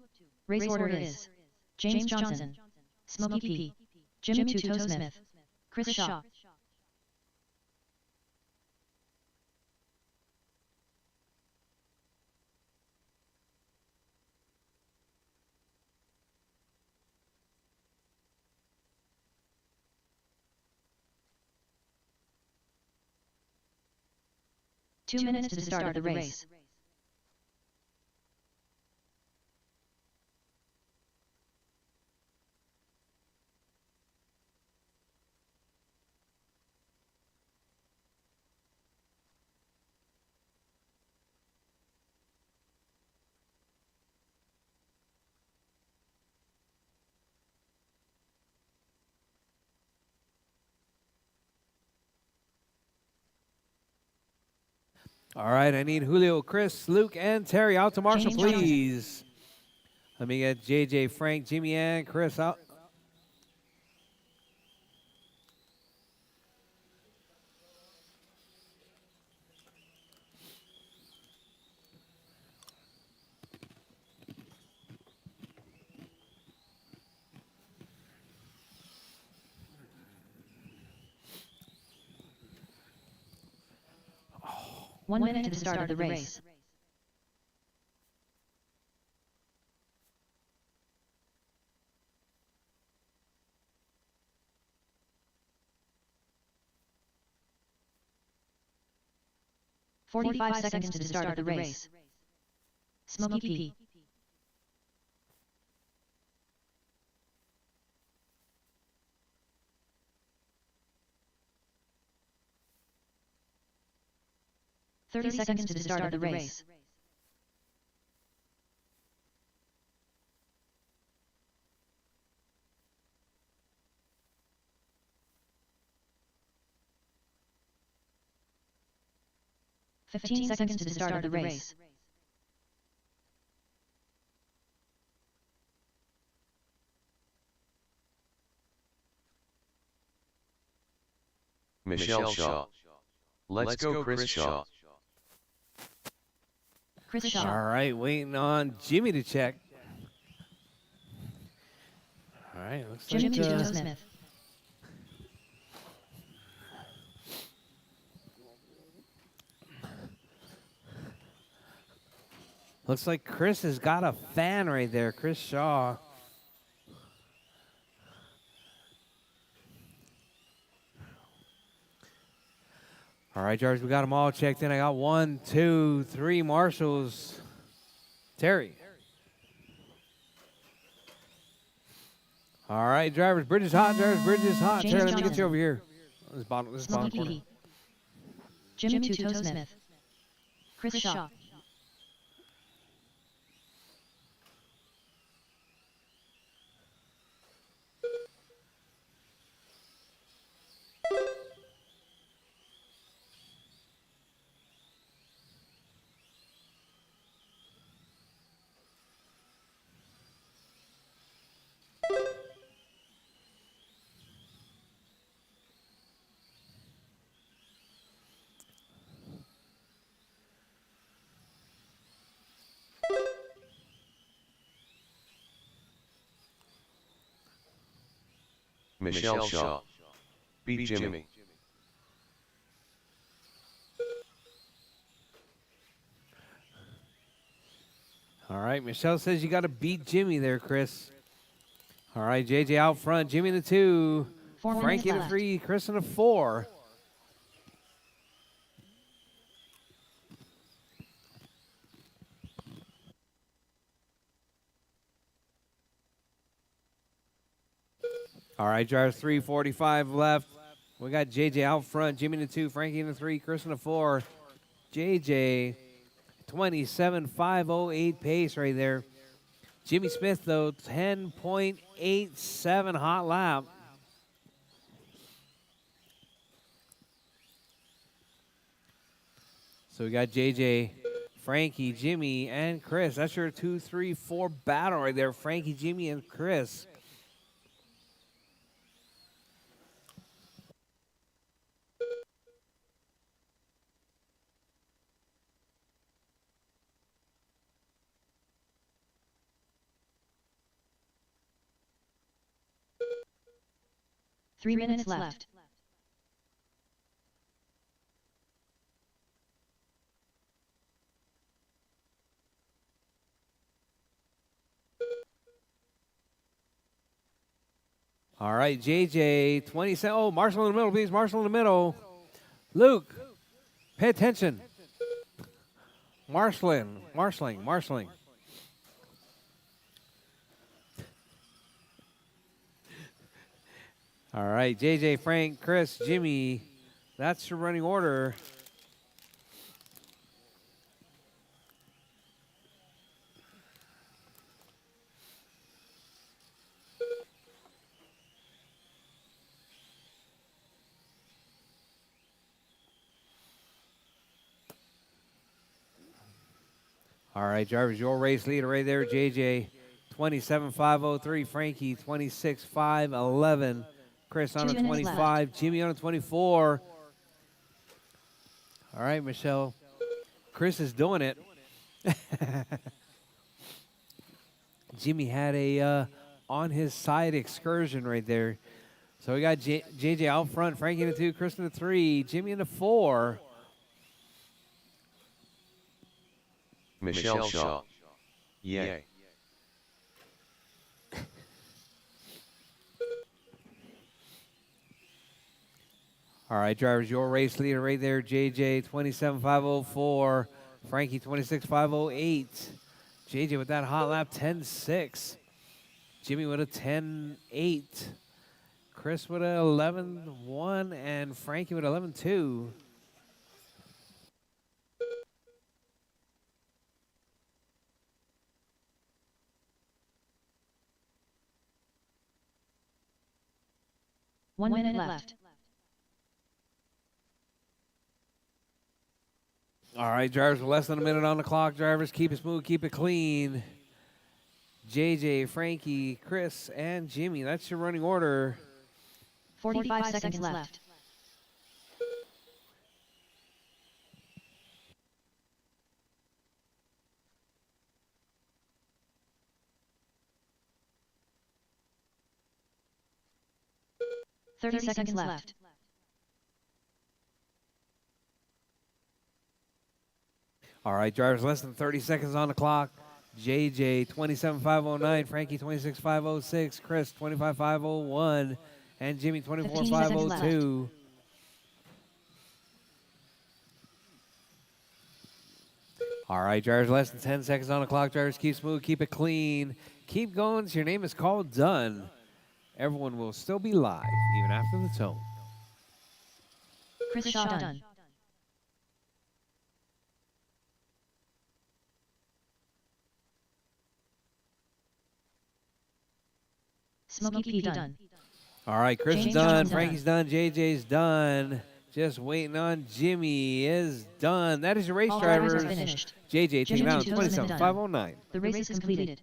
Race order is James Johnson, Smokey P, Jimmy Two Toe Smith, Chris Shaw. Two minutes to the start of the race. All right, I need Julio, Chris, Luke, and Terry out to marshal, James Johnson. please. Let me get JJ, Frank, Jimmy, and Chris out. One minute to the start of the race. "45 seconds to the start of the race. Smokey P. "30 seconds to the start of the race. "15 seconds to the start of the race. Michelle Shaw. Let's go, Chris Shaw. Chris Shaw. All right, waiting on Jimmy to check. All right, looks Jimmy Two Toe like Smith. looks like Chris has got a fan right there, Chris Shaw. All right, George, we got them all checked in. I got 1, 2, 3 marshals. Terry. All right, drivers, bridge is hot. Drivers, bridge is hot. James Terry, let me get Johnson. you over here. This bottom Smokey corner. P. Jimmy Two Toe Smith. Chris Shaw. Michelle Shaw. Beat Jimmy. All right, Michelle says you got to beat Jimmy there, Chris. All right, JJ out front. Jimmy in the 2. 4 Frank minutes in the left. 3. Chris in the 4. All right, drivers 3:45 left. We got JJ out front, Jimmy in the 2, Frankie in the 3, Chris in the 4. JJ 27.508 pace right there. Jimmy Smith though 10.87 hot lap. So we got JJ, Frankie, Jimmy, and Chris. That's your 2, 3, 4 battle right there. Frankie, Jimmy, and Chris. Three minutes left. All right, JJ, 27. Oh, Marshall in the middle, please. Marshall in the middle. Luke, pay attention. Marshalling. All right, JJ, Frank, Chris, Jimmy. That's your running order. All right, drivers, your race leader right there, JJ, 27.503. Frankie, 26.511. Chris on a 25. Jimmy on a 24. All right, Michelle. Chris is doing it. Jimmy had a on his side excursion right there. So we got JJ out front, Frankie in the 2, Chris in the 3, Jimmy in the 4. Michelle Shaw. Yay. All right, drivers, your race leader right there, JJ, 27.504. Frankie, 26.508. JJ with that hot lap, 10.6. Jimmy with a 10.8. Chris with a 11.1. And Frankie with 11.2. One minute left. All right, drivers, with less than a minute on the clock. Drivers, keep it smooth, keep it clean. JJ, Frankie, Chris, and Jimmy. That's your running order. 45 seconds left. Thirty seconds left. All right, drivers, less than 30 seconds on the clock. JJ, 27.509. Frankie, 26.506. Chris, 25.501. And Jimmy, 24.502. All right, drivers, less than 10 seconds on the clock. Drivers, keep smooth, keep it clean. Keep going so your name is called done. Everyone will still be live, even after the tone. Chris Shaw done. Smokey P done. All right, Chris is James done. John's Frankie's done. JJ's done. Just waiting on Jimmy is done. That is your race, All drivers drivers. are finished. JJ taking Jimmy out John's done. 27.509. The race is completed.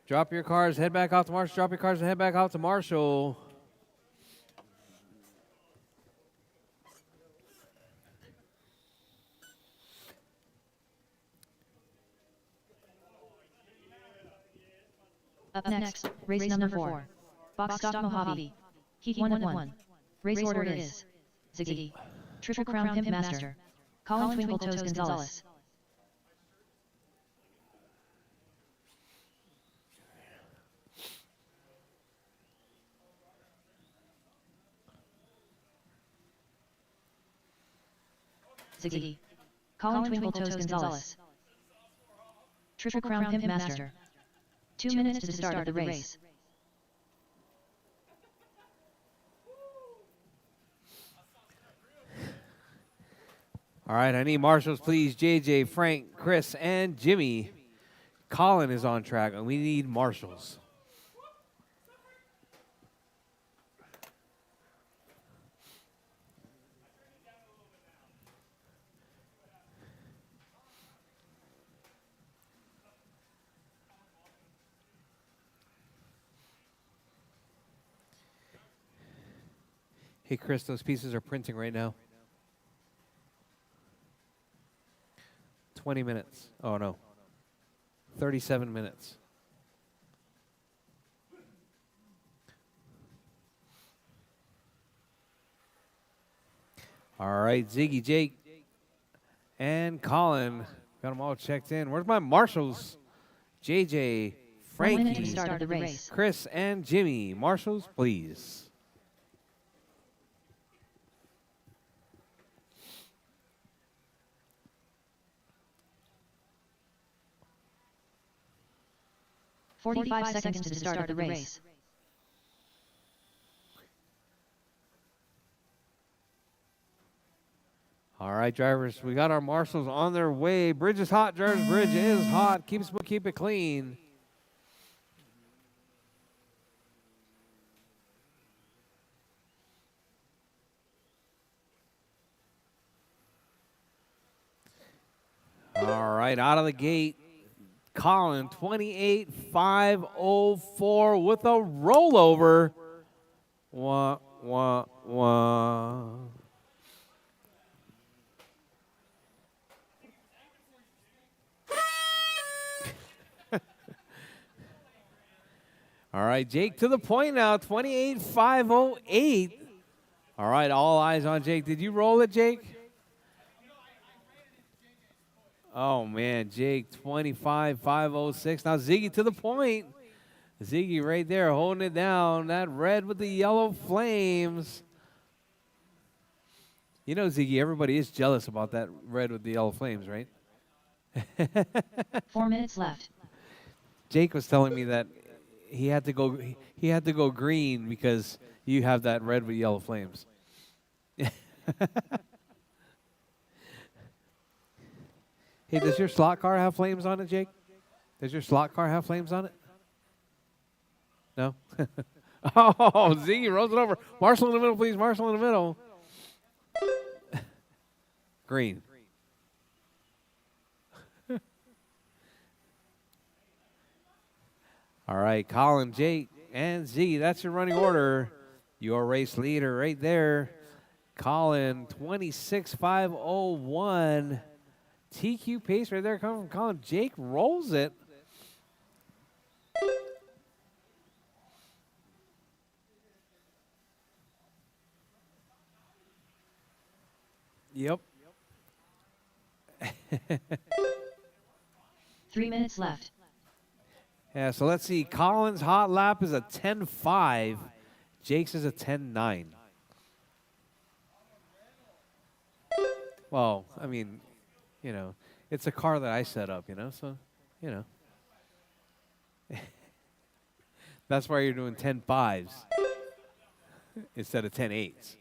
Drop your cars, head back out to Marshall. Drop your cars and head back out to Marshall. Up next, race number 4. Box Stop Mojave. Heat 1 at 1. Race order is Ziggy, Triple Crown Pimp Master, Colin Twinkle Toes Gonzalez. Ziggy, Colin Twinkle Toes Gonzalez. Triple Crown Pimp Master. 2 minutes to the start of the race. All right, I need marshals, please. JJ, Frank, Chris, and Jimmy. Colin is on track, and we need marshals. Hey, Chris, those pieces are printing right now. 20 minutes. Oh, no. 37 minutes. All right, Ziggy, Jake, and Colin. Got them all checked in. Where's my marshals? JJ, 1 minute to Frankie, the start of the race. Chris, and Jimmy. Marshals, please. "45 seconds to the start of the race. All right, drivers, we got our marshals on their way. Bridge is hot, drivers. Bridge is hot. Keep it clean. All right, out of the gate, Colin, 28.504 with a rollover. Wah, wah, wah. All right, Jake to the point now, 28.508. All right, all eyes on Jake. Did you roll it, Jake? Oh, man, Jake, 25.506. Now Ziggy to the point. Ziggy right there holding it down. That red with the yellow flames. You know, Ziggy, everybody is jealous about that red with the yellow flames, right? 4 minutes left. Jake was telling me that he had to go green because you have that red with yellow flames. Hey, does your slot car have flames on it, Jake? Does your slot car have flames on it? No? Oh, Ziggy rolls it over. Marshall in the middle, please. Marshall in the middle. Green. All right, Colin, Jake, and Ziggy. That's your running order. Your race leader right there. Colin, 26.501. TQ pace right there coming from Colin. Jake rolls it. Yep. 3 minutes left. Yeah, so let's see. Colin's hot lap is a 10.5. Jake's is a 10.9. Well, I mean, you know, it's a car that I set up, you know, so, you know. That's why you're doing 10.5s instead of 10.8s.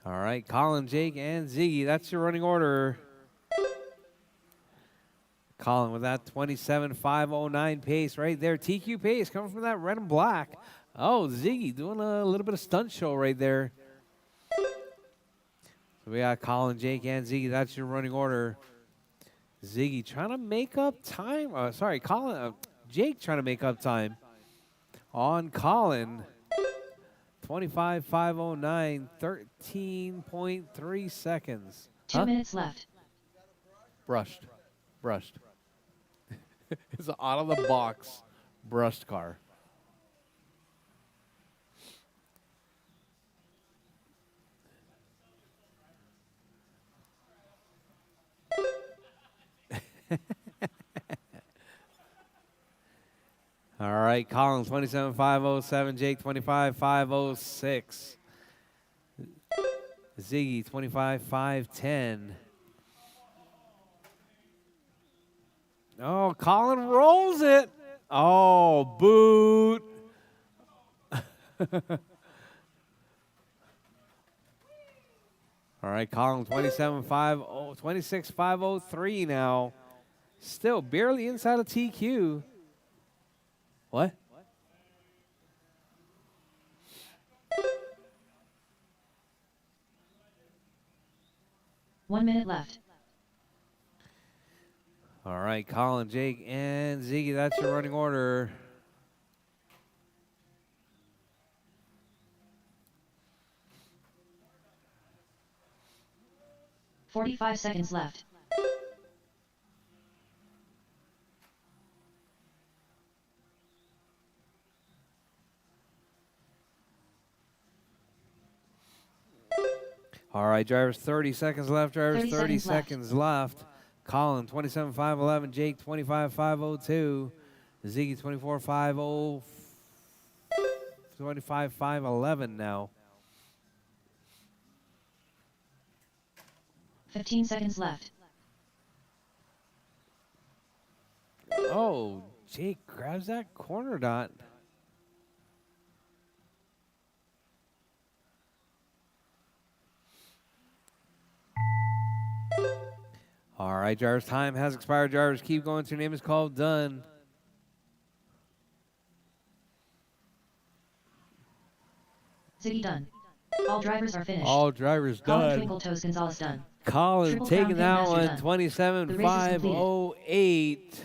All right, Colin, Jake, and Ziggy. That's your running order. Colin with that 27.509 pace right there. TQ pace coming from that red and black. Oh, Ziggy doing a little bit of stunt show right there. So we got Colin, Jake, and Ziggy. That's your running order. Ziggy trying to make up time. Colin, Jake trying to make up time on Colin. 25.509, 13.3 seconds. 2 minutes left. Brushed. It's an out of the box brushed car. All right, Colin, 27.507. Jake, 25.506. Ziggy, 25.510. Oh, Colin rolls it. Oh, boot. All right, Colin 26,503 now. Still barely inside of TQ. What? One minute left. All right, Colin, Jake, and Ziggy, that's your running order. $45 seconds left. All right, drivers, 30 seconds left. Drivers, 30 30 seconds seconds left. Colin, 27,511. Jake, 25,502. Ziggy, 24,500. 25,511 now. 15 seconds left. Oh, Jake grabs that corner dot. All right, drivers, time has expired. Drivers, keep going. Your name is called. Done. Ziggy done. All drivers are finished. All drivers Colin done. Twinkle Toes Gonzalez done. Colin Triple taking Crown that Pitmaster one, done. 27,508.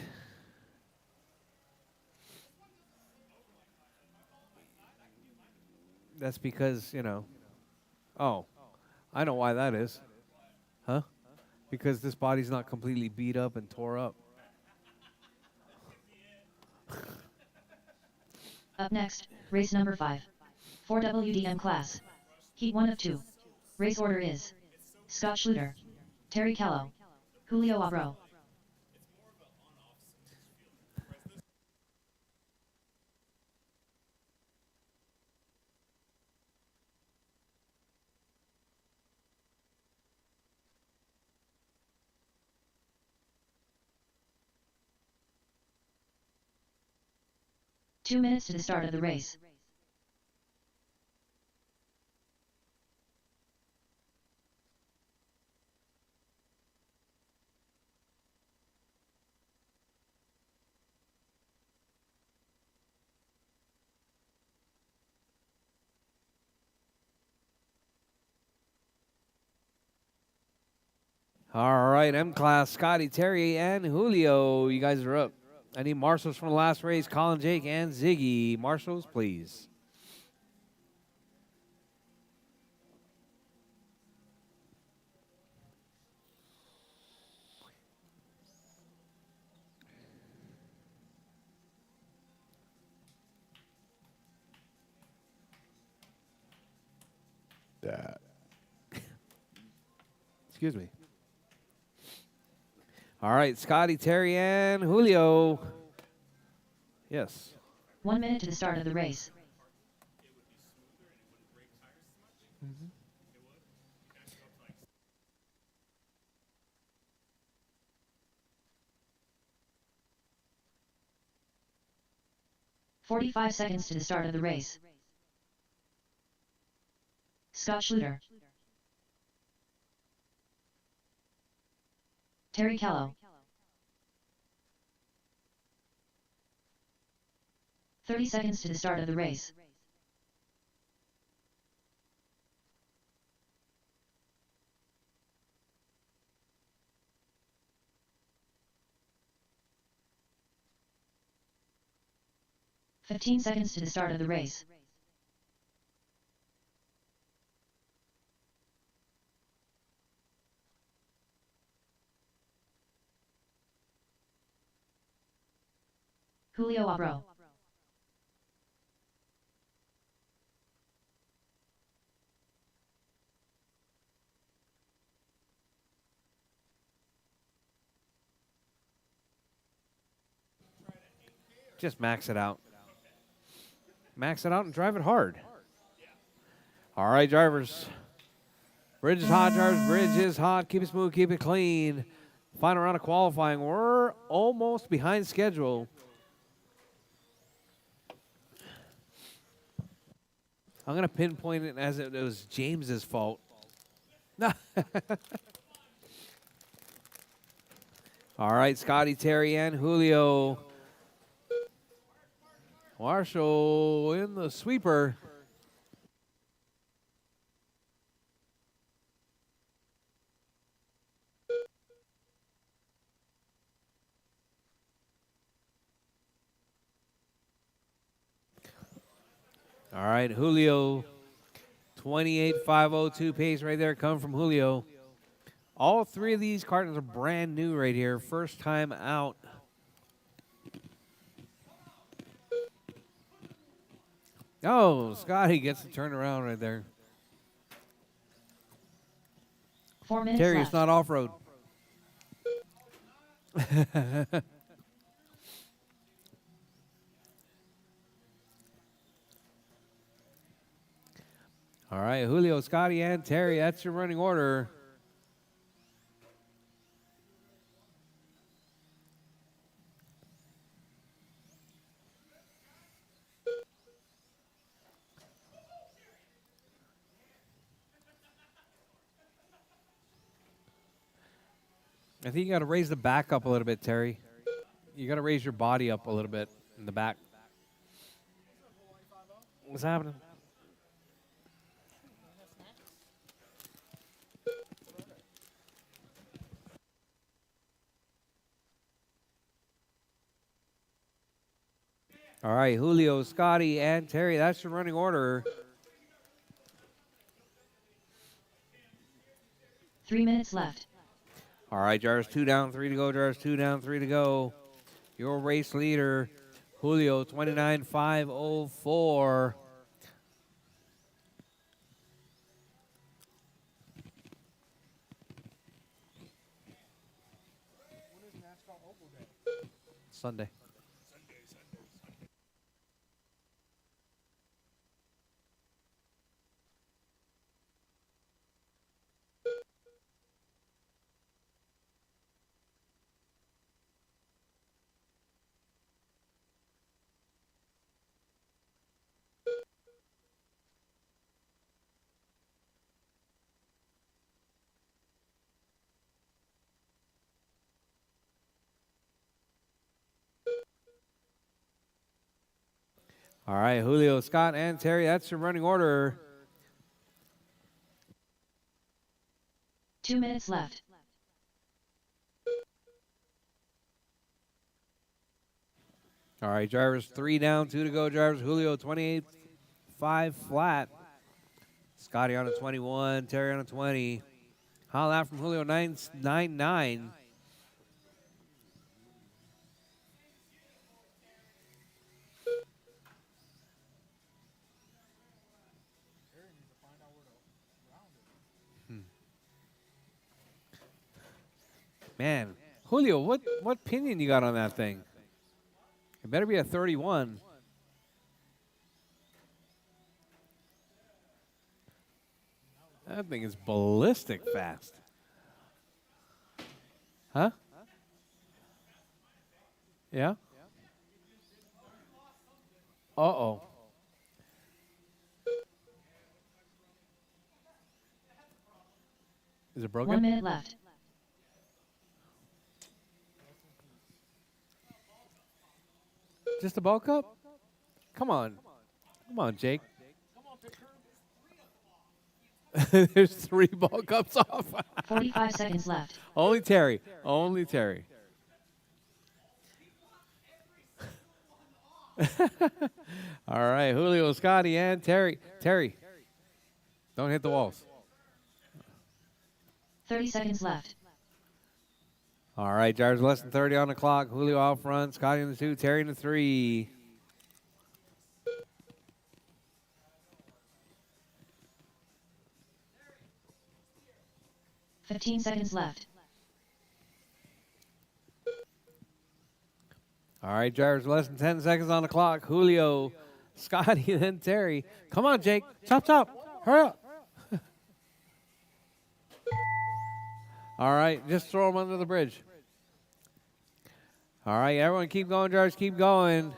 That's because, you know. Oh, I know why that is. Huh? Because this body's not completely beat up and tore up. Up next, race number 5. 4 WDM class. Heat 1 of 2. Race order is Scott Schluter, Terry Callow, Julio Abro. Two minutes to the start of the race. All right, M class, Scotty, Terry, and Julio. You guys are up. I need marshals from the last race. Colin, Jake, and Ziggy. Marshals, please. Excuse me. All right, Scotty, Terry, and Julio. Yes. 1 minute to the start of the race. Mm-hmm. 45 seconds to the start of the race. Scott Schluter, Terry Callow. 30 seconds to the start of the race. "15 seconds to the start of the race. Julio Abro. Just max it out. Max it out and drive it hard. All right, drivers. Bridge is hot, drivers. Bridge is hot. Keep it smooth, keep it clean. Final round of qualifying. We're almost behind schedule. I'm going to pinpoint it as it was James's fault. All right, Scotty, Terry, and Julio. Marshall in the sweeper. All right, Julio, 28.502 pace right there, come from Julio. All three of these cartons are brand new right here, first time out. Oh, Scotty gets the turnaround right there. 4 minutes Terry, left. it's not off-road. All right, Julio, Scotty, and Terry, that's your running order. I think you got to raise the back up a little bit, Terry. You got to raise your body up a little bit in the back. What's happening? All right, Julio, Scotty, and Terry, that's your running order. 3 minutes left. All right, Jars 2 down, 3 to go. Jars 2 down, 3 to go. Your race leader, Julio, 29.504. Sunday. All right, Julio, Scott, and Terry, that's your running order. 2 minutes left. All right, drivers 3 down, 2 to go. Drivers Julio, 28.5 flat. Scotty on a 21, Terry on a 20. Holla out from Julio, 9.99. Man, Julio, what pinion you got on that thing? It better be a 31. That thing is ballistic fast. Huh? Yeah? Uh-oh. Is it broken? 1 minute left. Just a bulk up? Come on. Come on, Jake. There's 3 bulk ups off. 45 seconds left. Only Terry. Only Terry. All right, Julio, Scotty, and Terry. Terry, don't hit the walls. 30 seconds left. All right, drivers less than 30 on the clock. Julio out front, Scotty in the 2, Terry in the 3. $15 seconds left. All right, drivers less than 10 seconds on the clock. Julio, Scotty, and then Terry. Come on, Jake. Chop, chop. Hurry up. All right, just throw them under the bridge. All right, everyone keep going, drivers, keep going.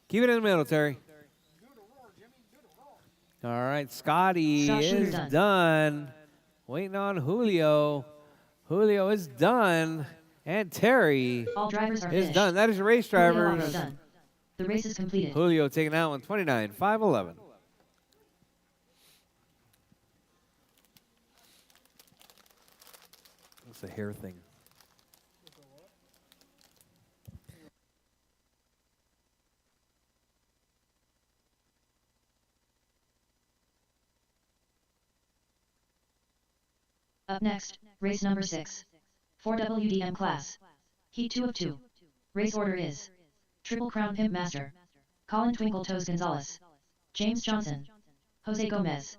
Keep it in the middle, Terry. All right, Scotty Stop shooter is done. done. Waiting on Julio. Julio is done. And Terry All drivers are is finished. done. That is your race Julio drivers. Alvarez done. The race is completed. Julio taking that one, 29.511. That's a hair thing. Up next, race number 6. 4WDM class. Heat 2 of 2. Race order is Triple Crown Pimp Master. Colin Twinkle Toes Gonzalez. James Johnson. Jose Gomez.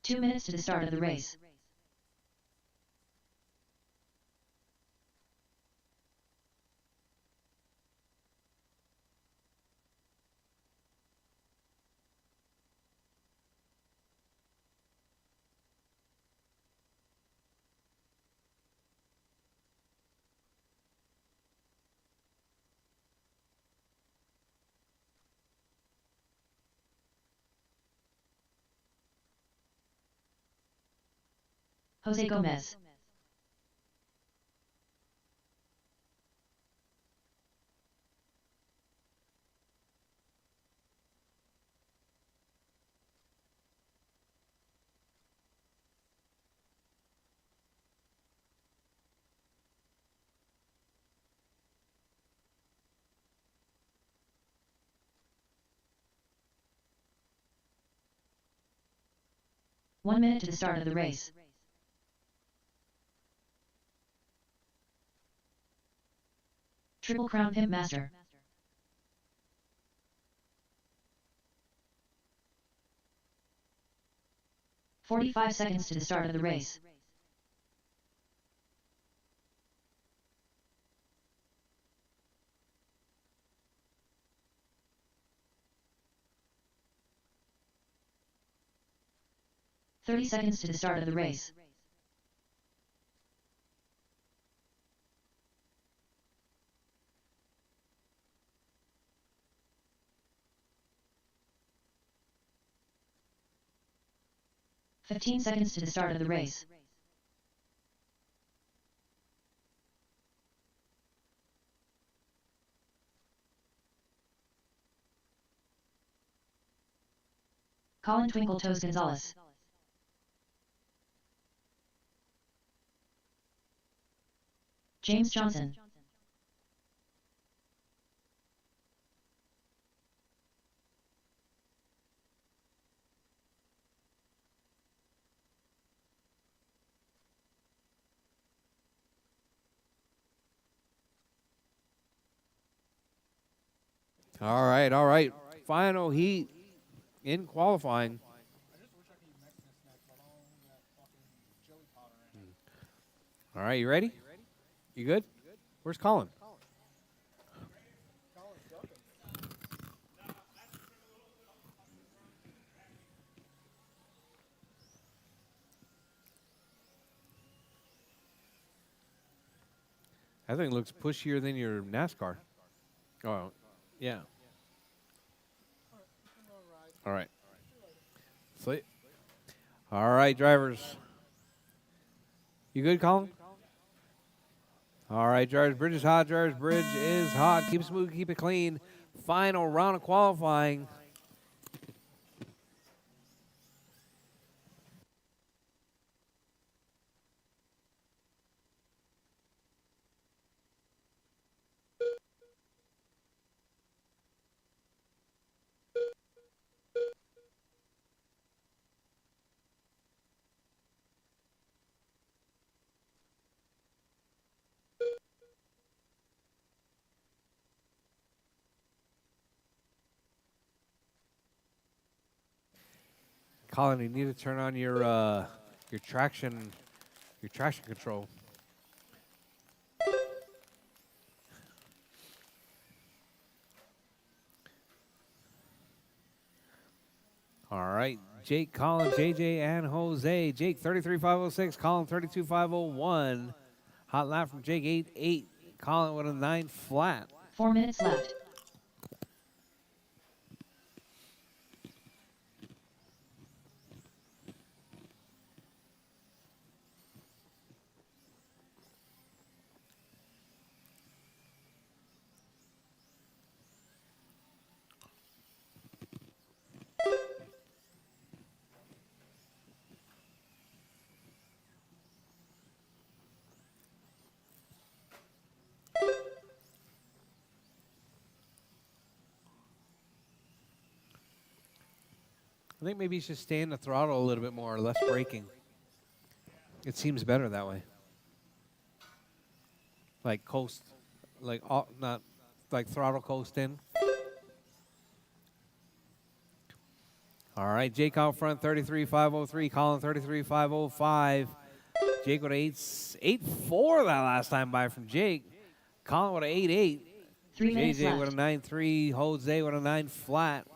Two minutes to the start of the race. Jose Gomez. One minute to the start of the race. Triple Crown Pimp Master. "45 seconds to the start of the race. "30 seconds to the start of the race. "15 seconds to the start of the race. Colin Twinkle Toes Gonzalez. James Johnson. All right, all right. Final heat in qualifying. All right, you ready? You good? Where's Colin? That thing looks pushier than your NASCAR. Oh, yeah. All right. Sweet. All right, drivers. You good, Colin? All right, drivers. Bridge is hot. Drivers, bridge is hot. Keep it smooth. Keep it clean. Final round of qualifying. Colin, you need to turn on your traction control. All right, Jake, Colin, JJ, and Jose. Jake 33,506, Colin 32,501. Hot lap from Jake 8-8. Colin with a 9 flat. 4 minutes left. I think maybe you should stay in the throttle a little bit more, less braking. It seems better that way. Like coast, like not like throttle coast in. All right, Jake out front, 33,503. Colin 33,505. Jake with a 8.4 that last time by from Jake. Colin with a 8.8. 3 minutes JJ left. with a 9.3. Jose with a 9 flat.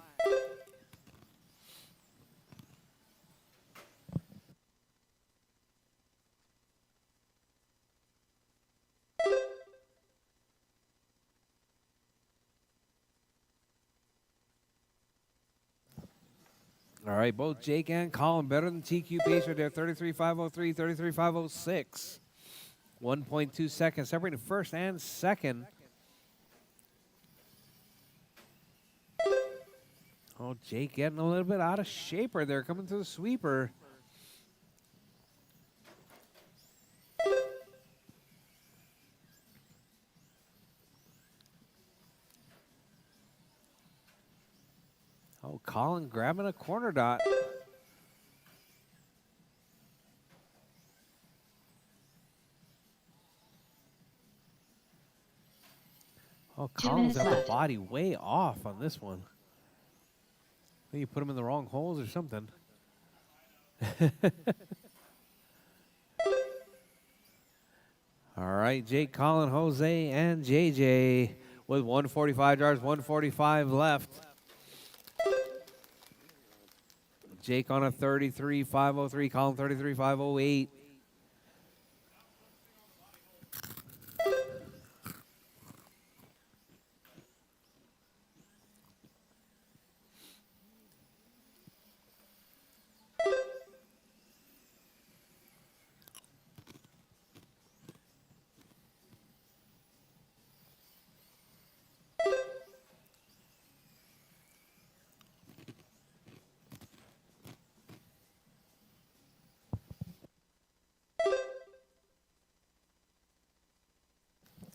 All right, both Jake and Colin better than TQ Pacer there, 33,503, 33,506. 1.2 seconds separating first and second. Oh, Jake getting a little bit out of shape right there, coming to the sweeper. Oh, Colin grabbing a corner dot. Oh, 2 Colin's minutes got the left. body way off on this one. I think you put him in the wrong holes or something. All right, Jake, Colin, Jose, and JJ with 145 yards, 145 left. Jake on a 33,503, Colin 33,508.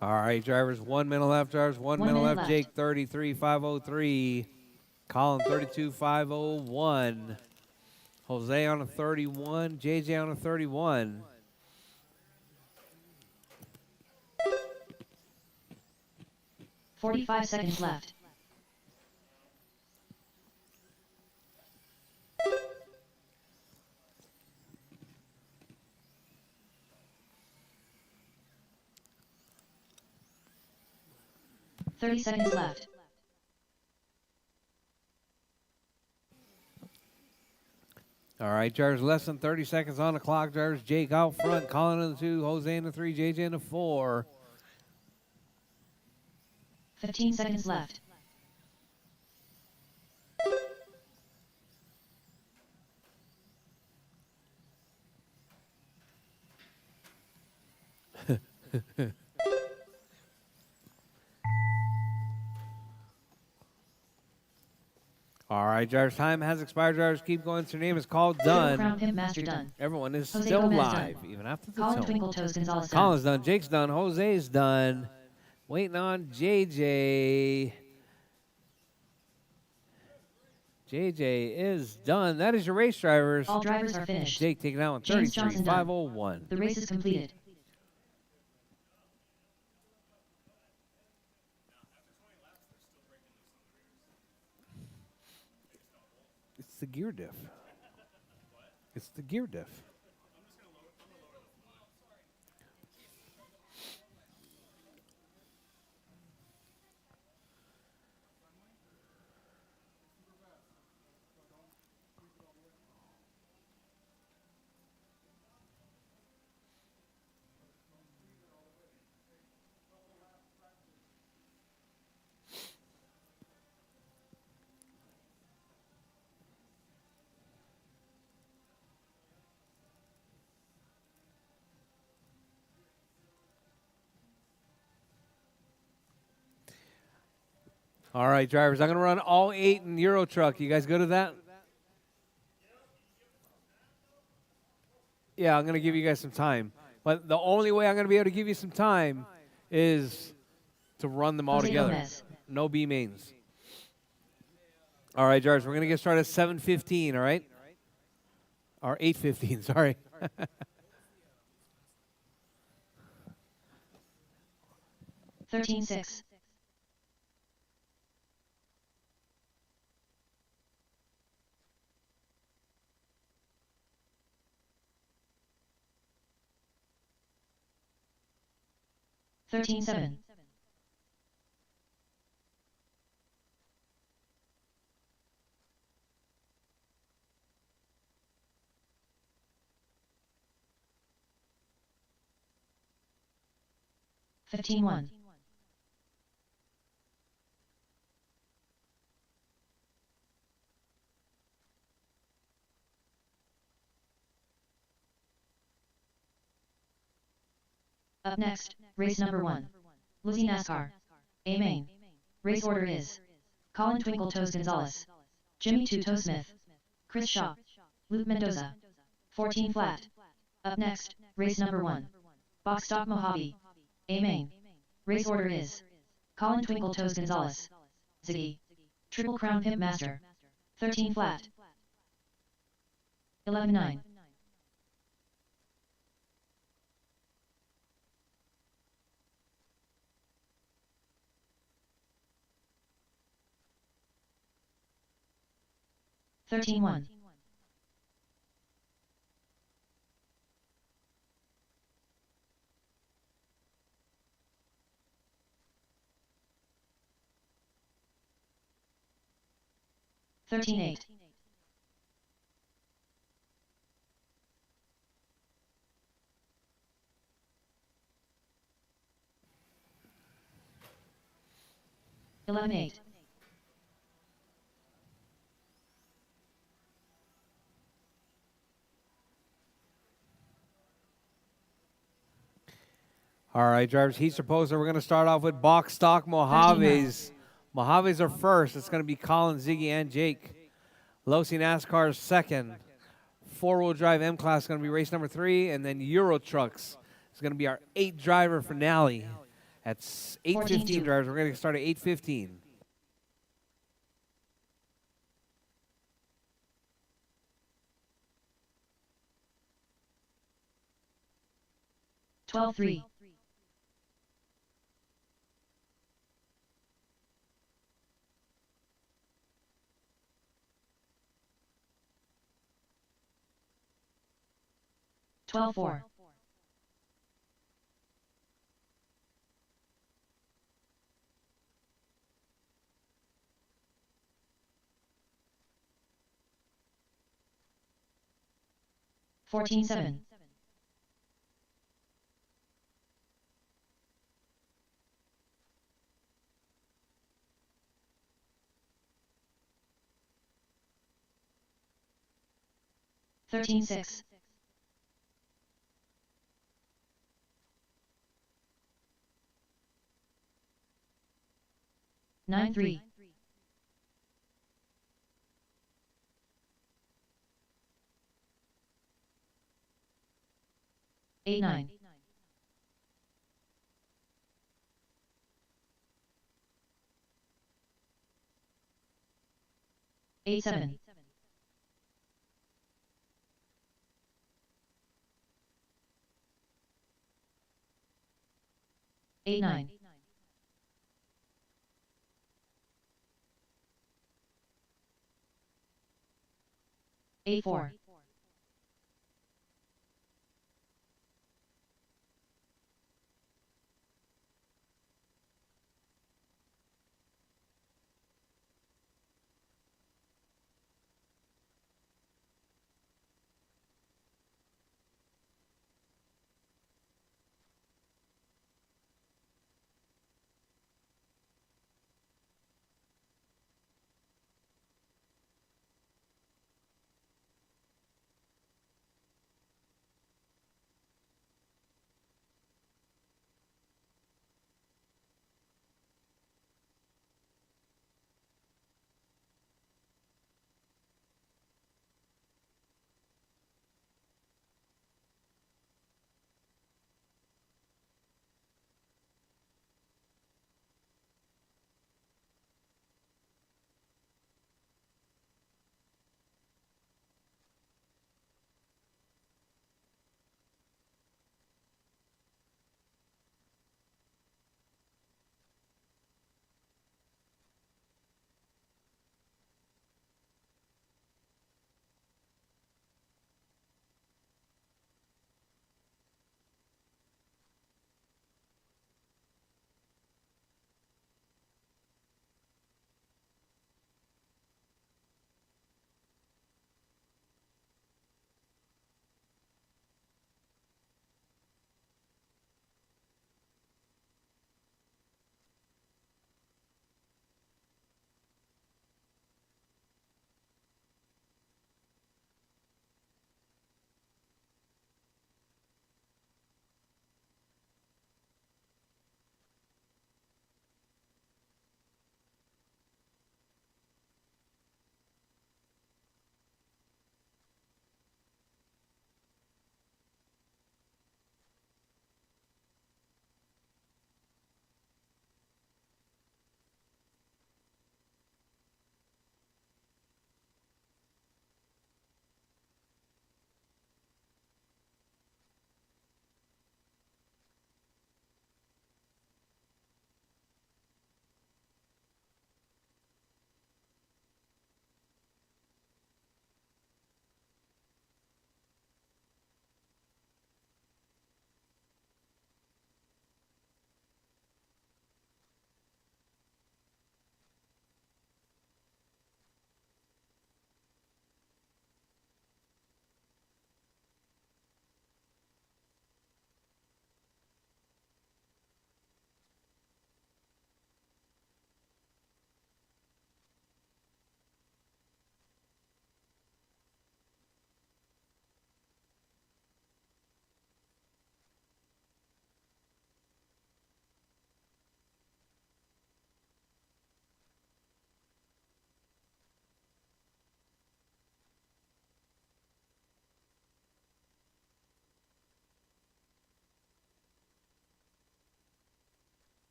All right, drivers, 1 minute left, drivers, 1 minute left. Jake 33,503, Colin 32,501, Jose on a 31, JJ on a 31. $45 left. $30 left. All right, drivers, less than 30 seconds on the clock. Drivers, Jake out front, Colin in the 2, Jose in the 3, JJ in the 4. 15 seconds left. All right, drivers, time has expired. Drivers, keep going. Your name is called. Triple Done. Crown Pimp Master done. Everyone is Jose still Gomez live, done. even after the Colin tone. Twinkle Toes Gonzalez done. Colin's done. Jake's done. Jose's done. Waiting on JJ. JJ is done. That is your race, drivers. All drivers are finished. Jake taking out on James Johnson done. 33,501. The race is completed. It's the gear diff. It's the gear diff. All right, drivers, I'm going to run all 8 in Euro Truck. You guys good with that? Yeah, I'm going to give you guys some time. But the only way I'm going to be able to give you some time is to run them all Jose together. Gomez. No B mains. All right, drivers, we're going to get started at 7:15, all right? Or 8:15, sorry. 13-6. 13-7. 15-1. 'Up next, race number 1. Lizzie NASCAR. A main. Race order is Colin Twinkle Toes Gonzalez, Jimmy Two Toe Smith, Chris Shaw, Luke Mendoza. 14 flat. Up next, race number 1. Box Stock Mojave. A main. Race order is Colin Twinkle Toes Gonzalez, Ziggy, Triple Crown Pimp Master. 13 flat. 11-9. 13-1. 13-8. 11-8. All right, drivers, heat proposer. We're going to start off with box stock Mojaves. Mojaves are first. It's going to be Colin, Ziggy, and Jake. Losi NASCAR is second. Four-wheel drive M-Class is going to be race number 3. And then Euro Trucks is going to be our 8-driver finale. At 8:15, drivers. We're going to start at 8:15. 12-3. 12-4. 14-7. 13-6. 9-3. 8-9. 8-7. 8-9. 8-4.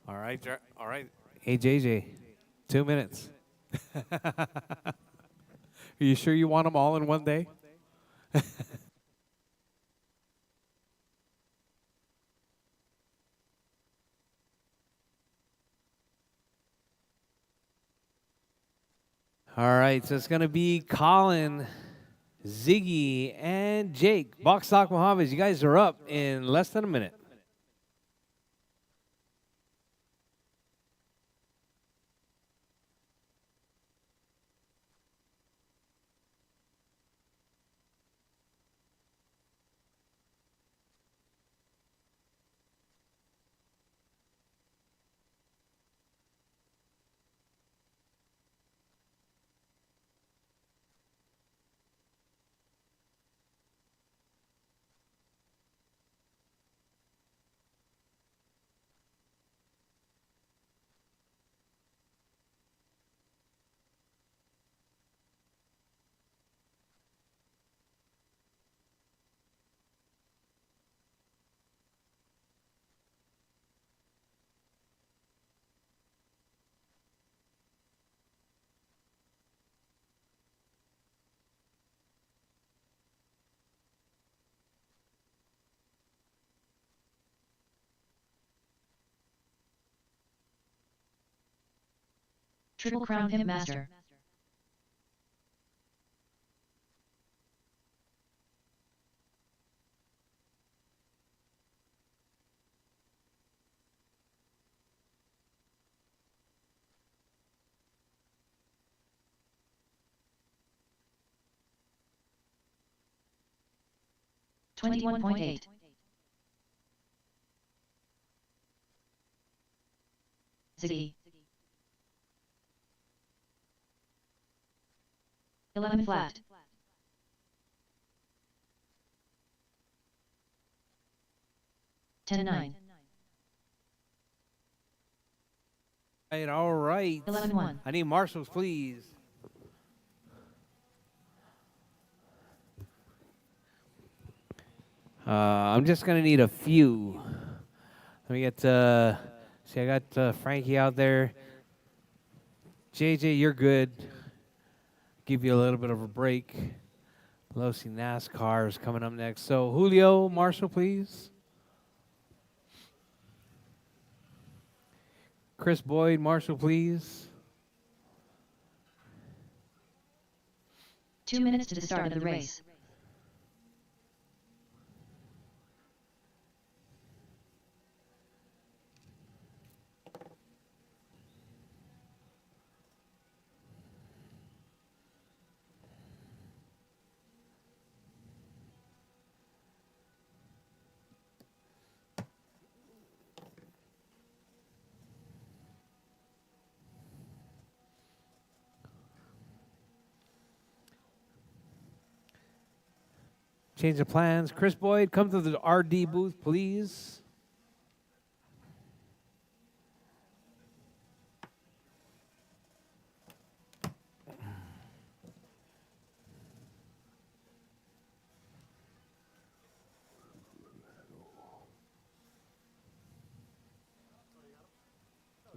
All right, all right. Hey, JJ, 2 minutes. Are you sure you want them all in one day? All right, so it's going to be Colin, Ziggy, and Jake. Box Stock Mohammed, you guys are up in less than a minute. Triple Crown Pimp Master. $21.8. Ziggy. 11 flat. 10-9. All right. 11-1. I need marshals, please. I'm just going to need a few. Let me get, see, I got Frankie out there. JJ, you're good. Give you a little bit of a break. Losi NASCAR is coming up next. So, Julio, Marshall, please. Chris Boyd, Marshall, please. 2 minutes to the start of the race. Change of plans. Chris Boyd, come to the RD booth, please.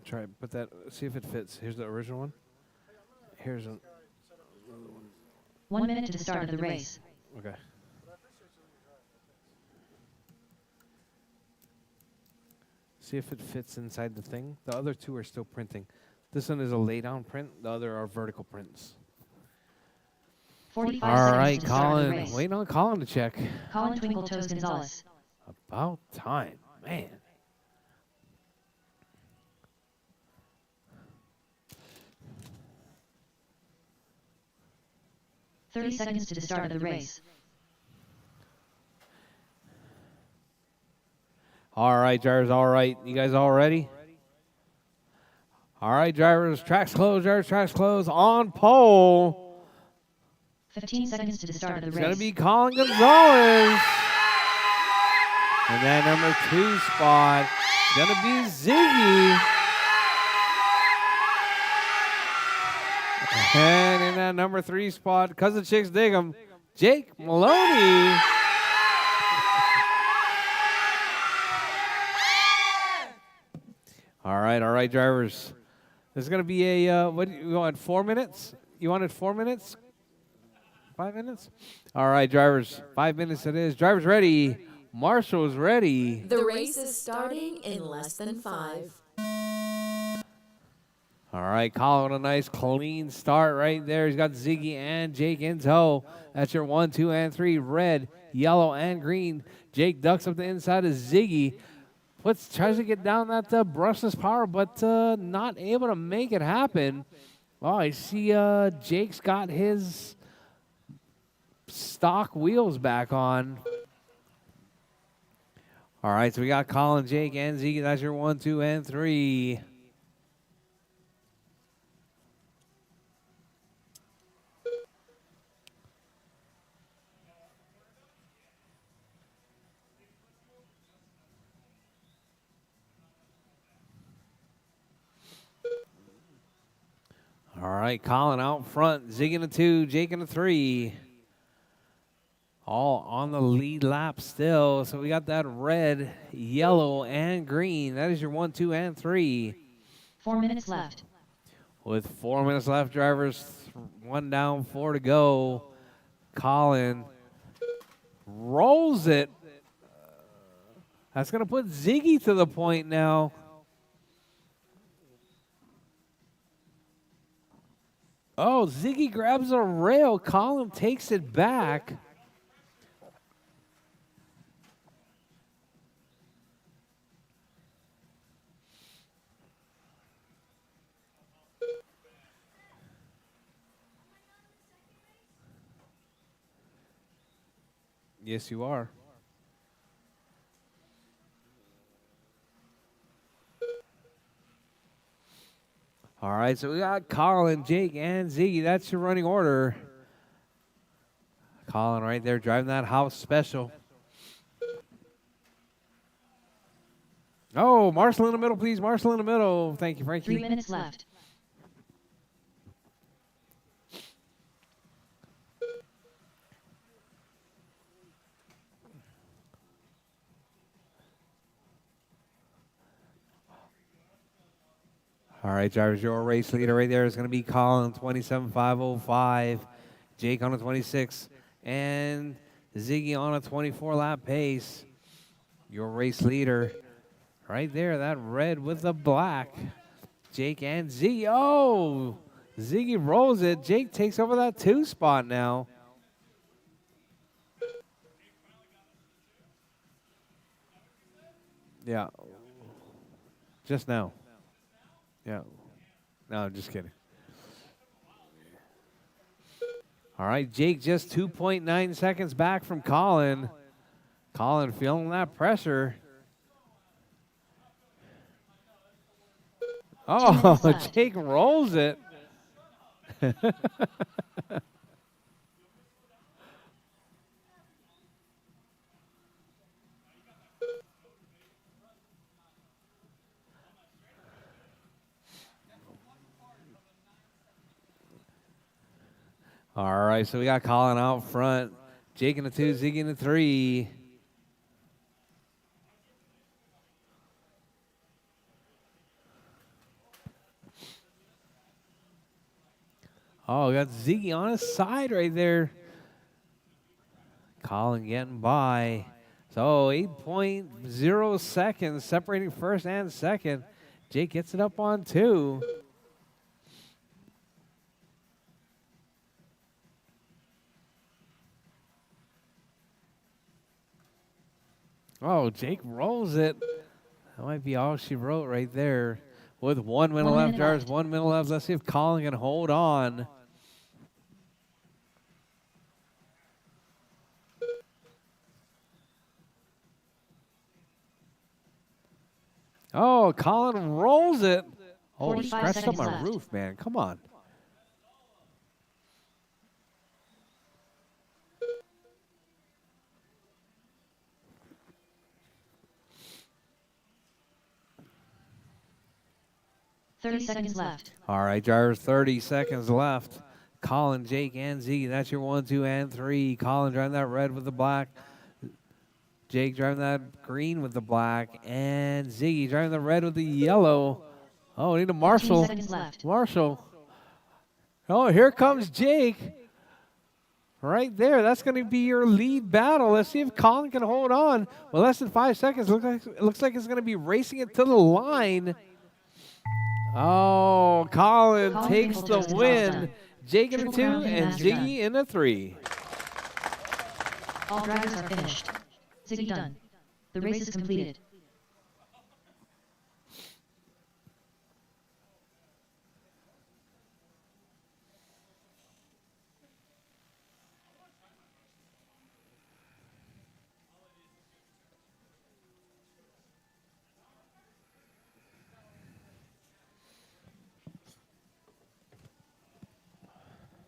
Try and put that, see if it fits. Here's the original one. Here's a 1 minute to the start of the race. okay. See if it fits inside the thing. The other two are still printing. This one is a lay down print. The other are vertical prints. 45 All seconds right, to the start of the Colin. race. Waiting on Colin to check. Colin Twinkle Toes Gonzalez. About time, man. $30 seconds to the start of the race. All right, drivers, all right. You guys all ready? All right, drivers, tracks closed, drivers, tracks closed. On pole. 15 seconds to the start of the It's race. going to be Colin Gonzalez. And that number 2 spot is going to be Ziggy. And in that number 3 spot, because the chicks dig him, Jake Maloney. All right, drivers. There's going to be a, what do you want, 4 minutes? You wanted 4 minutes? 5 minutes? All right, drivers, 5 minutes it is. Drivers ready. Marshall's ready. The race is starting in less than 5. All right, Colin with a nice clean start right there. He's got Ziggy and Jake in tow. That's your 1, 2, and 3. Red, yellow, and green. Jake ducks up the inside of Ziggy. Tries to get down that brushless power, but not able to make it happen. Oh, I see Jake's got his stock wheels back on. All right, so we got Colin, Jake, and Ziggy. That's your 1, 2, and 3. All right, Colin out front, Zig in a 2, Jake in a 3. All on the lead lap still. So we got that red, yellow, and green. That is your 1, 2, and 3. 4 minutes left. With 4 minutes left, drivers, 1 down, 4 to go. Colin rolls it. That's going to put Ziggy to the point now. Oh, Ziggy grabs a rail. Colin takes it back. Yes, you are. All right, so we got Colin, Jake, and Ziggy. That's your running order. Colin right there driving that house special. Oh, Marshall in the middle, please. Marshall in the middle. Thank you, Frankie. 3 minutes left. All right, drivers, your race leader right there is going to be Colin, 27.505. Jake on a 26. And Ziggy on a 24-lap pace. Your race leader right there, that red with the black. Jake and Ziggy. Oh, Ziggy rolls it. Jake takes over that 2 spot now. Yeah. Just now. Yeah. No, I'm just kidding. All right, Jake just 2.9 seconds back from Colin. Colin feeling that pressure. Oh, Jake rolls it. All right, so we got Colin out front. Jake in the 2, Ziggy in the 3. Oh, we got Ziggy on his side right there. Colin getting by. So 8.0 seconds separating first and second. Jake gets it up on 2. Oh, Jake rolls it. That might be all she wrote right there. With 1 minute left, drivers, 1 minute left. Let's see if Colin can hold on. Oh, Colin rolls it. Oh, scratched up my roof, man. Come on. $30 left. All right, drivers, 30 seconds left. Colin, Jake, and Z. That's your 1, 2, and 3. Colin driving that red with the black. Jake driving that green with the black, and Ziggy driving the red with the yellow. Oh, we need a 15 Marshall. seconds left. Marshall. Oh, here comes Jake. Right there. That's going to be your lead battle. Let's see if Colin can hold on. Well, less than 5 seconds. Looks like it's going to be racing it to the line. Oh, Colin takes the win. Jake in the 2 and Ziggy in the 3. All drivers are finished. Ziggy done. The race is completed.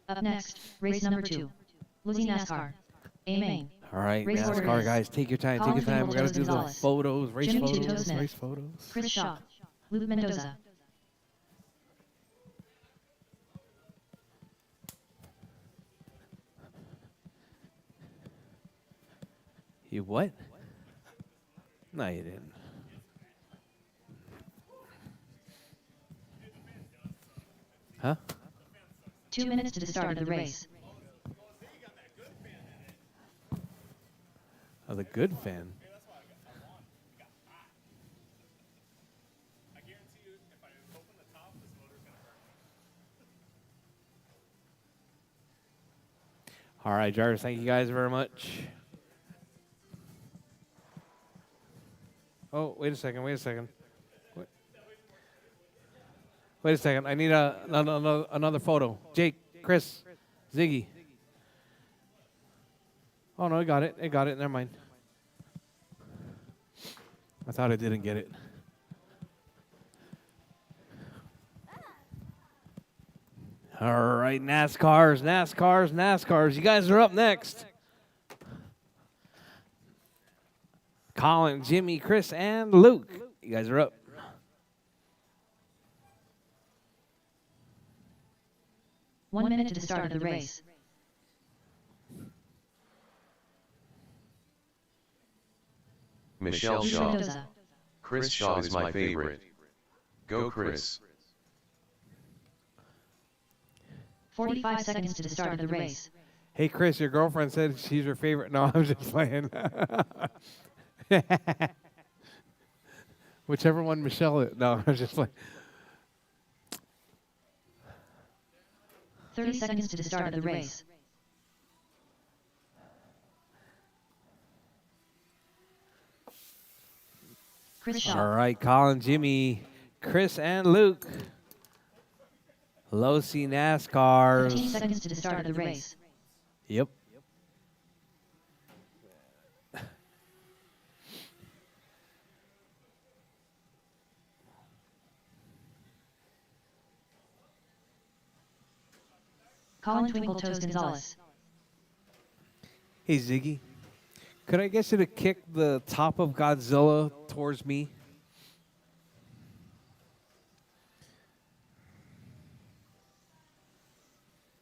Up next, race number 2. Lizzie NASCAR. A main. All right, Race order NASCAR is guys, take your time. Colin Take your time. We're going to do the Gonzalez, photos, race Jimmy photos, Tuto Smith, race photos. Chris Shaw. Luke Mendoza. You what? No, you didn't. Huh? 2 minutes to the start of the race. Oh, the good fan. All right, drivers, thank you guys very much. Oh, wait a second. Wait a second. Wait a second. I need another photo. Jake, Chris, Ziggy. Oh, no, I got it. I got it. Never mind. I thought I didn't get it. All right, NASCARs. You guys are up next. Colin, Jimmy, Chris, and Luke. You guys are up. One minute to the start of the race. Michelle Luke Shaw. Mendoza. Chris Shaw is my favorite. Go Chris. 45 seconds to the start of the race. Hey, Chris, your girlfriend said she's your favorite. No, I'm just playing. Whichever one Michelle is. No, I'm just playing. 30 seconds to the start of the race. Chris Shaw. All right, Colin, Jimmy, Chris, and Luke. Losi 15 NASCARs. seconds to the start of the race. Yep. Colin Twinkle Toes Gonzalez. Hey, Ziggy. Could I get you to kick the top of Godzilla towards me?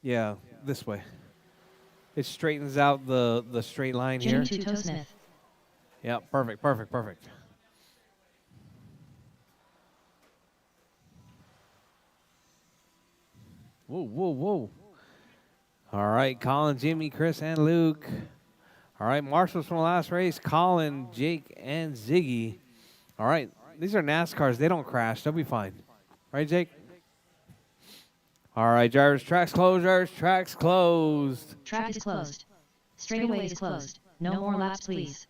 Yeah, this way. It straightens out the straight line here. Jimmy Tuto Smith. Yeah, perfect. Whoa. All right, Colin, Jimmy, Chris, and Luke. All right, marshals from the last race, Colin, Jake, and Ziggy. All right, these are NASCARs. They don't crash. They'll be fine. Right, Jake? All right, drivers, tracks closed. Track is closed. Straightaway is closed. No more laps, please.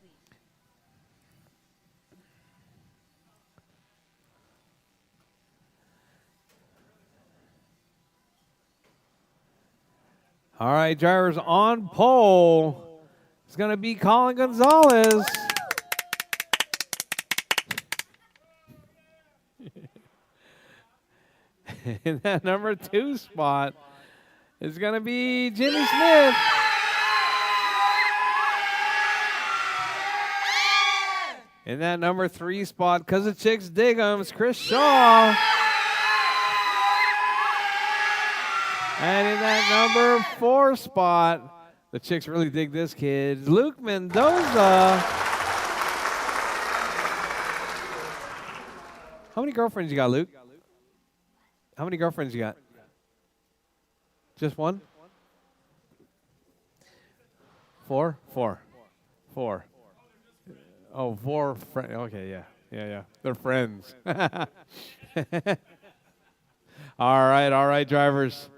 All right, drivers on pole. It's going to be Colin Gonzalez. In that number 2 spot is going to be Jimmy Smith. In that number 3 spot, because the chicks dig 'em, it's Chris Shaw. And in that number 4 spot, the chicks really dig this kid, Luke Mendoza. How many girlfriends you got, Luke? How many girlfriends you got? Just one? 4? 4. 4. Oh, 4 friends. Okay, yeah. Yeah. They're friends. All right, drivers.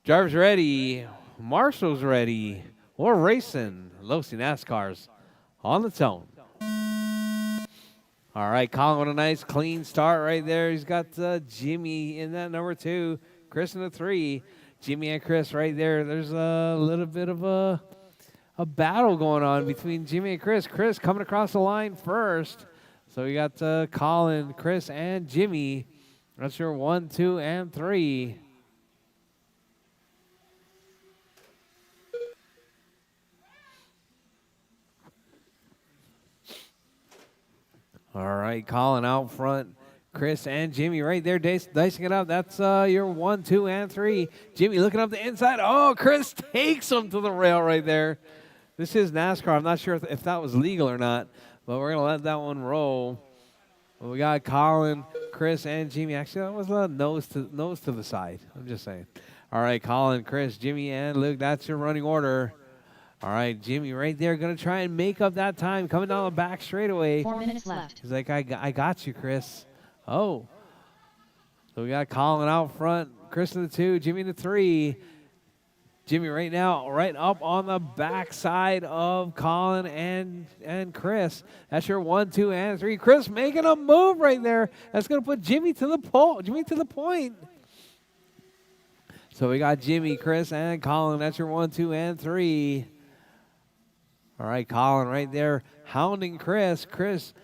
Drivers ready. Marshall's ready. We're racing. Losi NASCAR's on the tone. All right, Colin with a nice clean start right there. He's got Jimmy in that number 2, Chris in the 3. Jimmy and Chris right there. There's a little bit of a battle going on between Jimmy and Chris. Chris coming across the line first. So we got Colin, Chris, and Jimmy. That's your 1, 2, and 3. All right, Colin out front. Chris and Jimmy right there dicing it up. That's your 1, 2, and 3. Jimmy looking up the inside. Oh, Chris takes him to the rail right there. This is NASCAR. I'm not sure if that was legal or not, but we're going to let that one roll. Well, we got Colin, Chris, and Jimmy. Actually, that was a nose to the side. I'm just saying. All right, Colin, Chris, Jimmy, and Luke. That's your running order. All right, Jimmy right there going to try and make up that time. Coming down the back straightaway. 4 minutes left. He's like, I got you, Chris. Oh. So we got Colin out front. Chris in the 2, Jimmy in the 3. Jimmy right now right up on the backside of Colin and Chris. That's your 1, 2, and 3. Chris making a move right there. That's going to put Jimmy to the point. So we got Jimmy, Chris, and Colin. That's your 1, 2, and 3. All right, Colin right there hounding Chris. Chris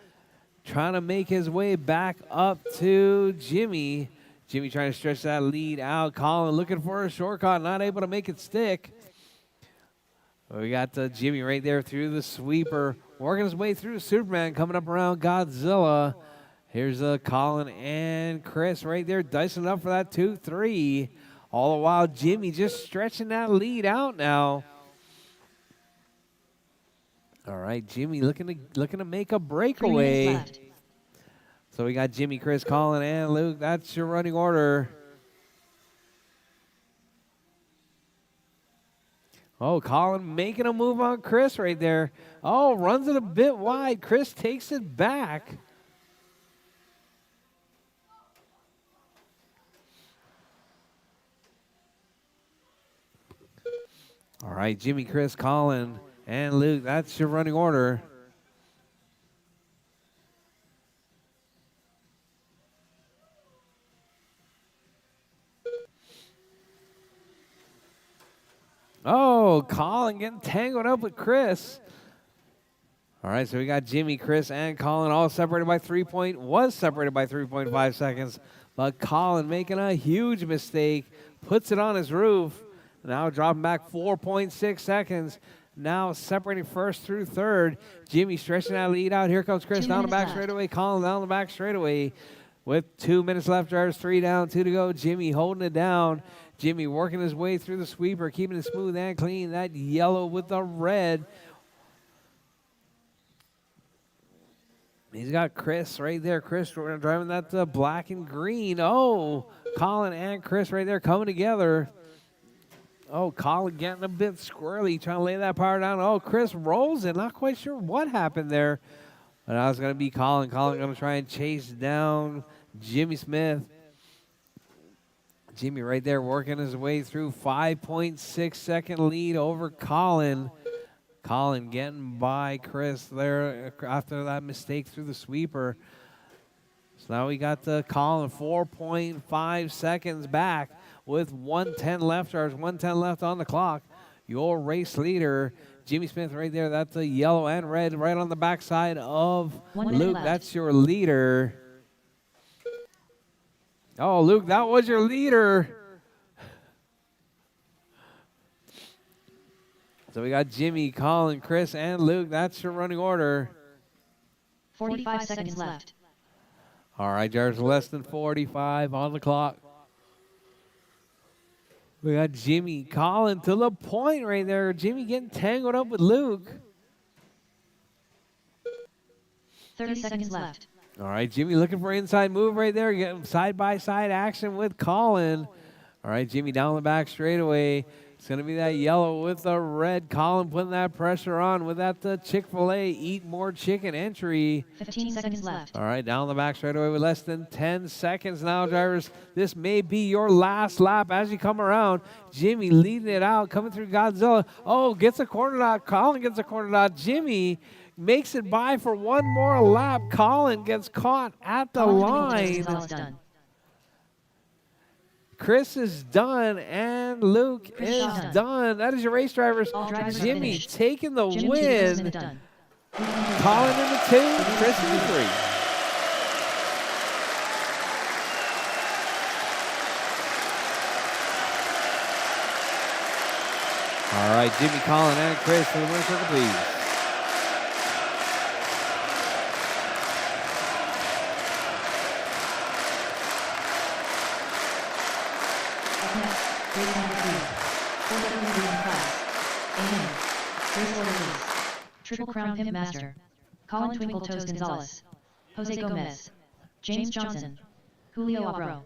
trying to make his way back up to Jimmy. Jimmy trying to stretch that lead out. Colin looking for a shortcut, not able to make it stick. We got Jimmy right there through the sweeper, working his way through Superman, coming up around Godzilla. Here's Colin and Chris right there dicing it up for that 2, 3. All the while, Jimmy just stretching that lead out now. All right, Jimmy looking to make a 3 breakaway. minutes left. So we got Jimmy, Chris, Colin, and Luke. That's your running order. Oh, Colin making a move on Chris right there. Oh, runs it a bit wide. Chris takes it back. All right, Jimmy, Chris, Colin, and Luke. That's your running order. Oh, Colin getting tangled up with Chris. All right, so we got Jimmy, Chris, and Colin all separated by 3.5 seconds. But Colin making a huge mistake, puts it on his roof. Now dropping back 4.6 seconds. Now separating first through third. Jimmy stretching that lead out. Here comes Chris 2 down the minutes back left. straightaway. Colin down the back straightaway. With 2 minutes left, drivers 3 down, 2 to go. Jimmy holding it down. Jimmy working his way through the sweeper, keeping it smooth and clean. That yellow with the red. He's got Chris right there. Chris driving that black and green. Oh, Colin and Chris right there coming together. Oh, Colin getting a bit squirrely, trying to lay that power down. Oh, Chris rolls it. Not quite sure what happened there. But now it's going to be Colin. Colin going to try and chase down Jimmy Smith. Jimmy right there working his way through 5.6 second lead over Colin. Colin getting by Chris there after that mistake through the sweeper. So now we got Colin 4.5 seconds back with 1:10 left, or 1:10 left on the clock. Your race leader, Jimmy Smith right there. That's a yellow and red right on the backside of 1 minute Luke. left. That's your leader. Oh, Luke, that was your leader. So we got Jimmy, Colin, Chris, and Luke. That's your running order. 45 seconds left. All right, there's less than 45 on the clock. We got Jimmy, Colin to the point right there. Jimmy getting tangled up with Luke. 30 seconds left. All right, Jimmy looking for inside move right there. Getting side-by-side action with Colin. All right, Jimmy down the back straightaway. It's going to be that yellow with the red. Colin putting that pressure on with that Chick-fil-A Eat More Chicken entry. 15 seconds left. All right, down the back straightaway with less than 10 seconds now, drivers. This may be your last lap as you come around. Jimmy leading it out, coming through Godzilla. Oh, gets a corner dot. Colin gets a corner dot. Jimmy makes it by for one more lap. Colin gets caught at the Colin Twinkle line. Toes done. Chris is done, and Luke Chris is Shaw done. That is your race drivers. All drivers are Jimmy finished. taking the Jimmy 2 minute win. done. Colin in the 2, Chris in the 3. All right, Jimmy, Colin, and Chris for the winner's circle, please. Up next, race number 3. 4 WM class. Amen. Race order is Triple Crown Pimp Master. Colin Twinkle Toes Gonzalez. Jose Gomez. James Johnson. Julio Abro.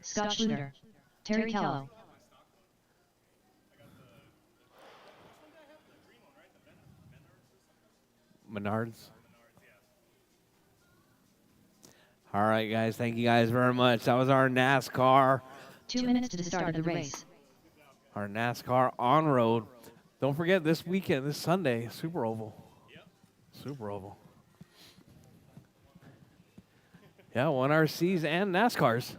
Scott Schluter. Terry Callow. Menards. All right, guys. Thank you guys very much. That was our NASCAR. 2 minutes to the start of the race. Our NASCAR on-road. Don't forget this weekend, this Sunday, Super Oval. Super Oval. Yeah, 1RCs and NASCARs.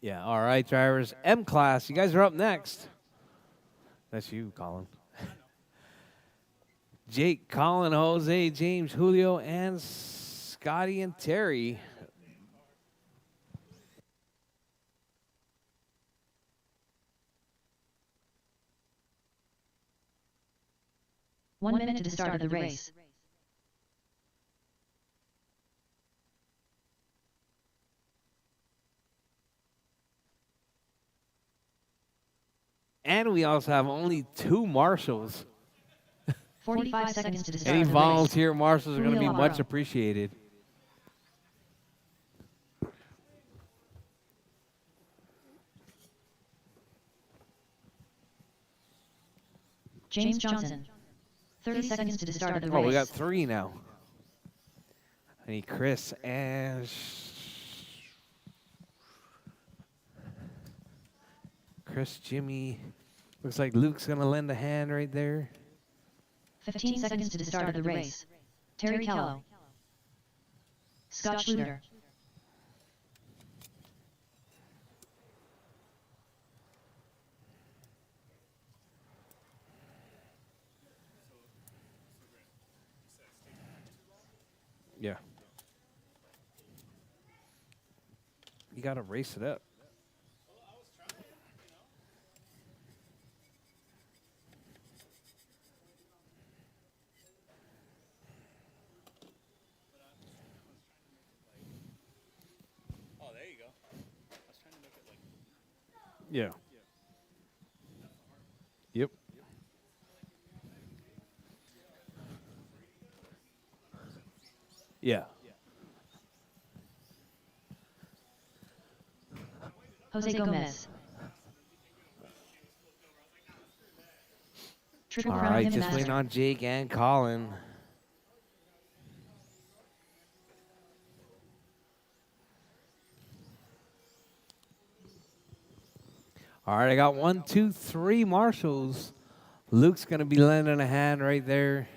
Yeah, all right, drivers. M class, you guys are up next. That's you, Colin. Jake, Colin, Jose, James, Julio, and Scotty and Terry. One minute to the start of the race. And we also have only 2 marshals. 45 seconds to the start Any of the race. volunteer marshals are going to be Julio much Alvaro. appreciated. James Johnson. 30 seconds to the start of the race. Oh, we got 3 now. I need Chris and Chris, Jimmy. Looks like Luke's going to lend a hand right there. 15 seconds to the start of the race. Terry Callow. Scott Schluter. Yeah. You got to race it up. Yeah. Yep. Yeah. Jose Gomez. Triple All Crown right, Pimp just Master. waiting on Jake and Colin. All right, I got 1, 2, 3 marshals. Luke's going to be lending a hand right there.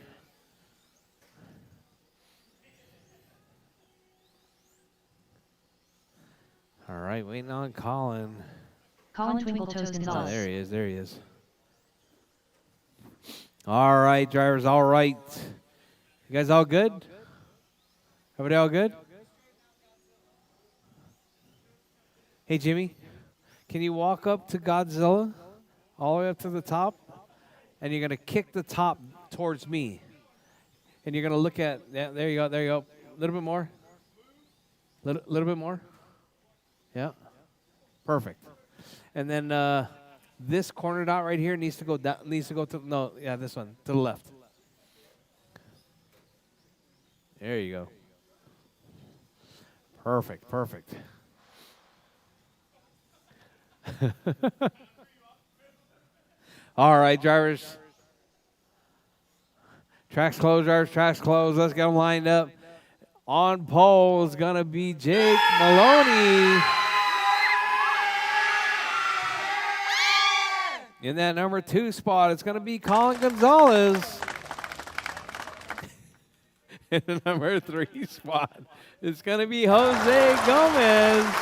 All right, waiting on Colin. Colin Twinkle Toes Oh, Gonzalez. there he is. There he is. All right, drivers. All right. You guys all good? Everybody all good? Hey, Jimmy. Can you walk up to Godzilla, all the way up to the top, and you're gonna kick the top towards me, and you're gonna look at. Yeah, there you go. There you go. A little bit more. Little bit more. Yeah. Perfect. And then this corner dot right here needs to go down. Needs to go to no. Yeah, this one to the left. There you go. Perfect. Perfect. All right, drivers. Tracks closed, drivers. Tracks closed. Let's get them lined up. On pole is going to be Jake Maloney. In that number 2 spot, it's going to be Colin Gonzalez. In the number 3 spot, it's going to be Jose Gomez.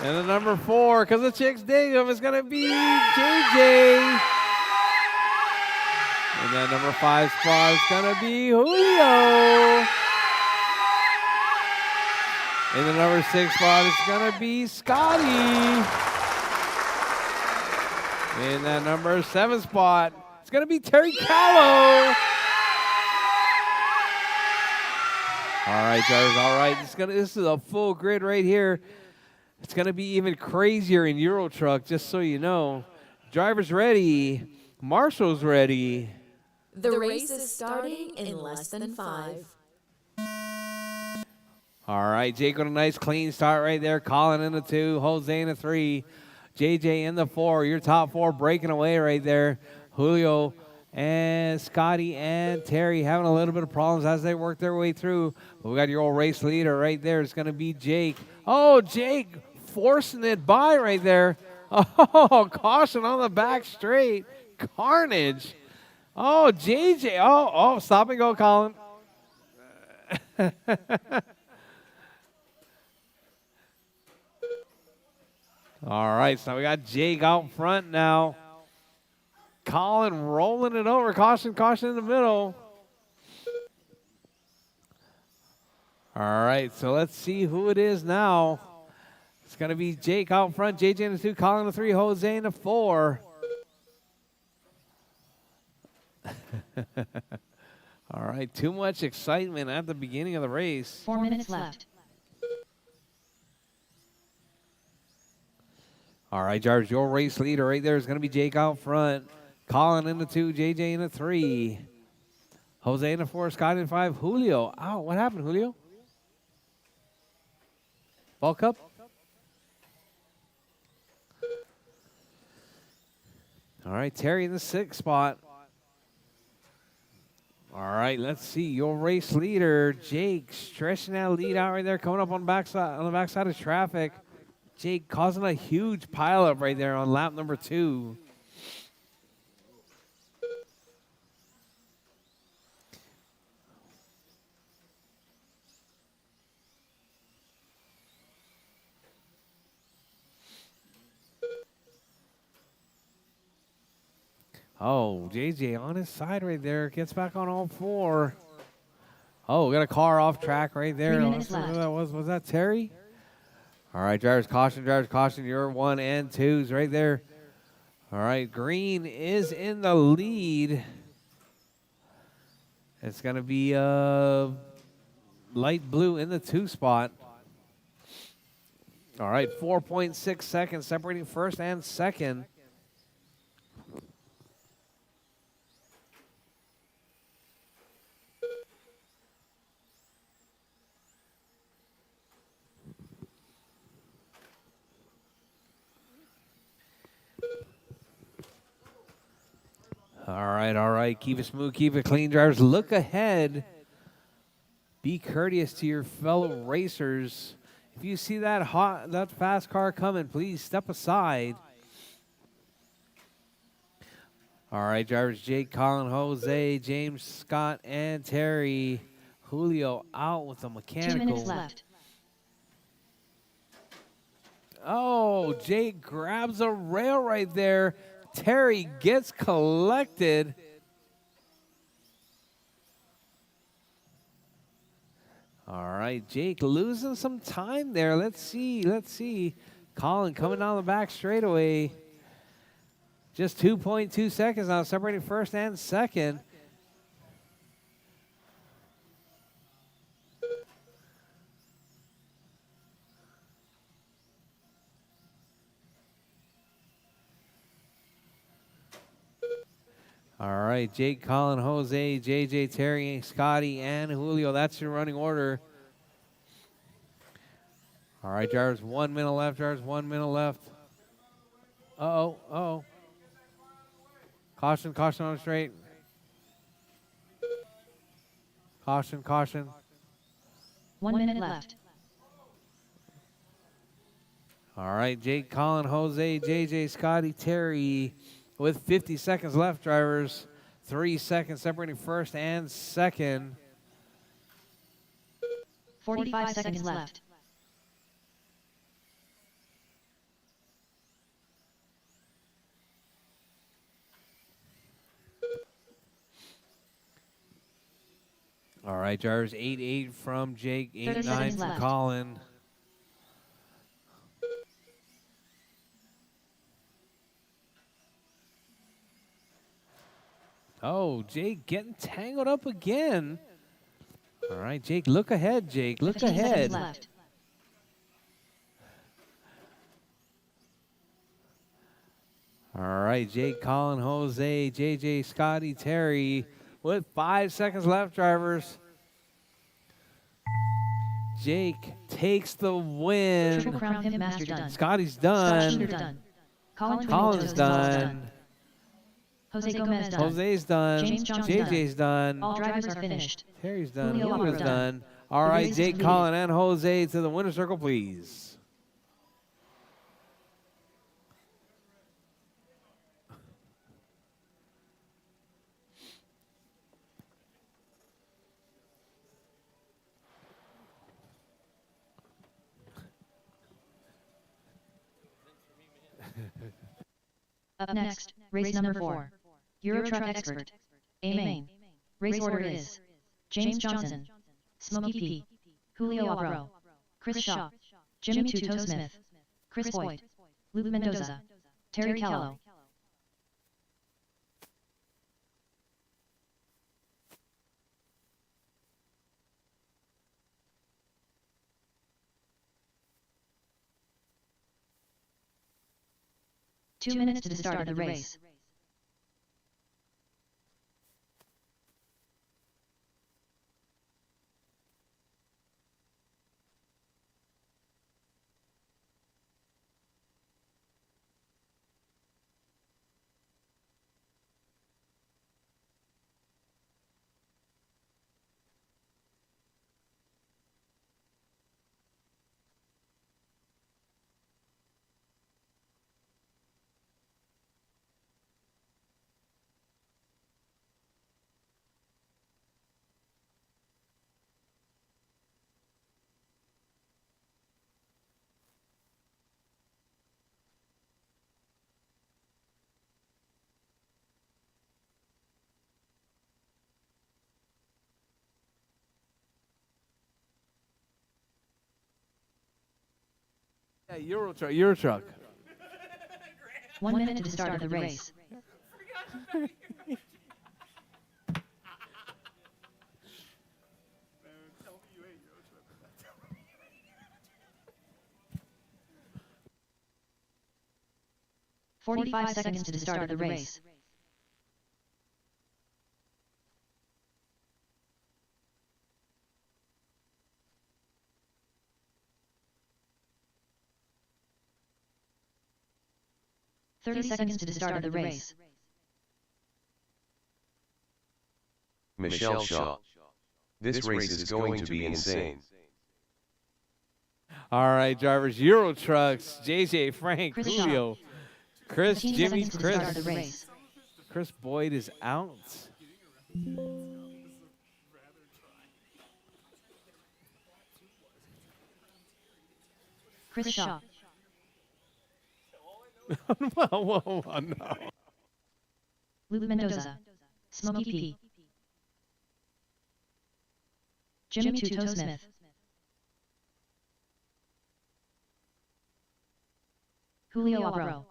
And the number 4, because the chicks dig him, is going to be JJ. And that number 5 spot is going to be Julio. In the number 6 spot, it's going to be Scotty. In that number 7 spot, it's going to be Terry Callow. All right, drivers, all right. This is a full grid right here. It's going to be even crazier in Euro Truck, just so you know. Drivers ready. Marshall's ready. The race is starting in less than 5. All right, Jake with a nice clean start right there. Colin in the 2, Jose in the 3, JJ in the 4. Your top 4 breaking away right there. Julio and Scotty and Terry having a little bit of problems as they work their way through. But we got your old race leader right there. It's going to be Jake. Oh, Jake forcing it by right there. Oh, caution on the back straight. Carnage. Oh, JJ. Oh, stop and go, Colin. All right, so we got Jake out front now. Colin rolling it over. Caution in the middle. All right, so let's see who it is now. It's going to be Jake out front, JJ in the 2, Colin in the 3, Jose in the 4. All right, too much excitement at the beginning of the race. 4 minutes left. All right, Jarvis, your race leader right there is going to be Jake out front. Colin in the 2, JJ in the 3. Jose in the 4, Scott in the 5, Julio. Ow, what happened, Julio? Ball cup? All right, Terry in the 6th spot. All right, let's see. Your race leader, Jake, stretching that lead out right there, coming up on the backside of traffic. Jake causing a huge pileup right there on lap number 2. Oh, JJ on his side right there. Gets back on all 4. Oh, we got a car off track right there. 3 minutes left. Was that Terry? All right, drivers caution. Your 1 and 2s right there. All right, green is in the lead. It's going to be light blue in the 2 spot. All right, 4.6 seconds separating first and second. All right. Keep it smooth, keep it clean, drivers. Look ahead. Be courteous to your fellow racers. If you see that fast car coming, please step aside. All right, drivers. Jake, Colin, Jose, James, Scott, and Terry. Julio out with a mechanical. 2 minutes left. Oh, Jake grabs a rail right there. Terry gets collected. All right, Jake losing some time there. Let's see. Colin coming down the back straightaway. Just 2.2 seconds now, separating first and second. All right, Jake, Colin, Jose, JJ, Terry, Scotty, and Julio. That's your running order. All right, drivers, 1 minute left. Drivers, 1 minute left. Uh-oh. Caution on the straight. Caution. 1 minute left. All right, Jake, Colin, Jose, JJ, Scotty, Terry, with 50 seconds left, drivers. 3 seconds separating first and second. 45 seconds left. All right, drivers, 8-8 from Jake, 8-9 seconds from left. Colin. Oh, Jake getting tangled up again. All right, Jake, look ahead, Jake. Look 15 seconds ahead. left. All right, Jake, Colin, Jose, JJ, Scotty, Terry, with 5 seconds left, drivers. Jake takes the win. Triple Crown Pimp Master done. Scotty's Scott Shooter done. done. Colin's Colin's done. Jose Gomez done. Jose's done. James Johnson JJ's done. All drivers are finished. Terry's done. Julio Julio's Alvaro done. done. All The right, race is Jake, completed. Colin, and Jose to the winner's circle, please. Up next, race number 4. Rchq Expert. A main. Race order is James Johnson, Smokey P, Julio Alvaro, Chris Shaw, Jimmy Two Smith, Chris Boyd, Luke Mendoza, Terry Callow. Two minutes to the start of the race. Yeah, Rchq. 1 minute to the start of the race. "45 seconds to the start of the race. "30 seconds to the start of the race. Michelle Shaw. This race is going to be insane. All right, drivers, Rchqs, JJ, Frank, Chris Julio, Chris, 15 Jimmy, seconds to the start of the Chris. race. Chris Boyd is out. Chris Shaw, Whoa, no. Luke Mendoza, Smokey P, Jimmy Two Smith, Julio Abro.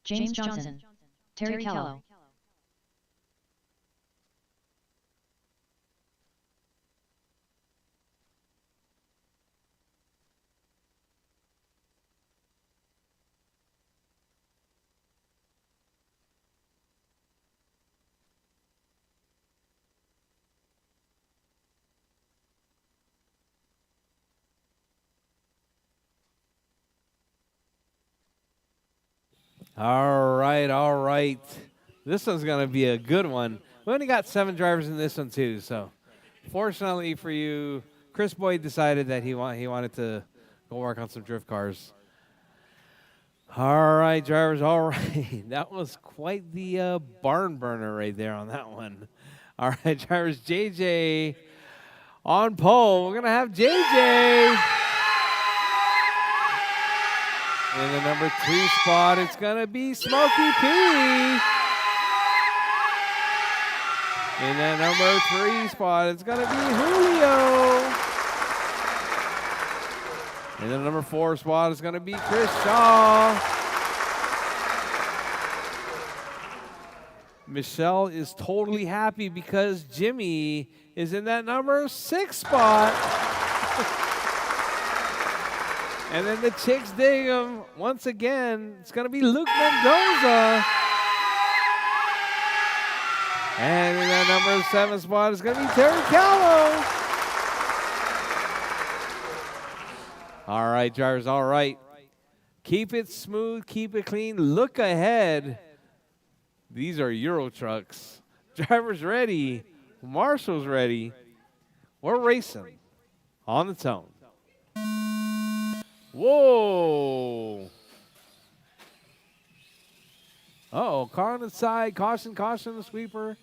James Johnson. Terry Callow. All right, all right. This one's going to be a good one. We only got 7 drivers in this one, too. So, fortunately for you, Chris Boyd decided that he wanted to go work on some drift cars. All right, drivers, all right. That was quite the barn burner right there on that one. All right, drivers, JJ on pole. We're going to have JJ. In the number 2 spot, it's going to be Smokey P. In that number 3 spot, it's going to be Julio. In the number 4 spot, it's going to be Chris Shaw. Michelle is totally happy because Jimmy is in that number 6 spot. And then the chicks dig him once again. It's going to be Luke Mendoza. And in that number 7 spot is going to be Terry Callow. All right, drivers, all right. Keep it smooth, keep it clean, look ahead. These are Euro trucks. Drivers ready, Marshall's ready. We're racing on the tone. Whoa. Uh-oh, car on the side. Caution, caution, the sweeper.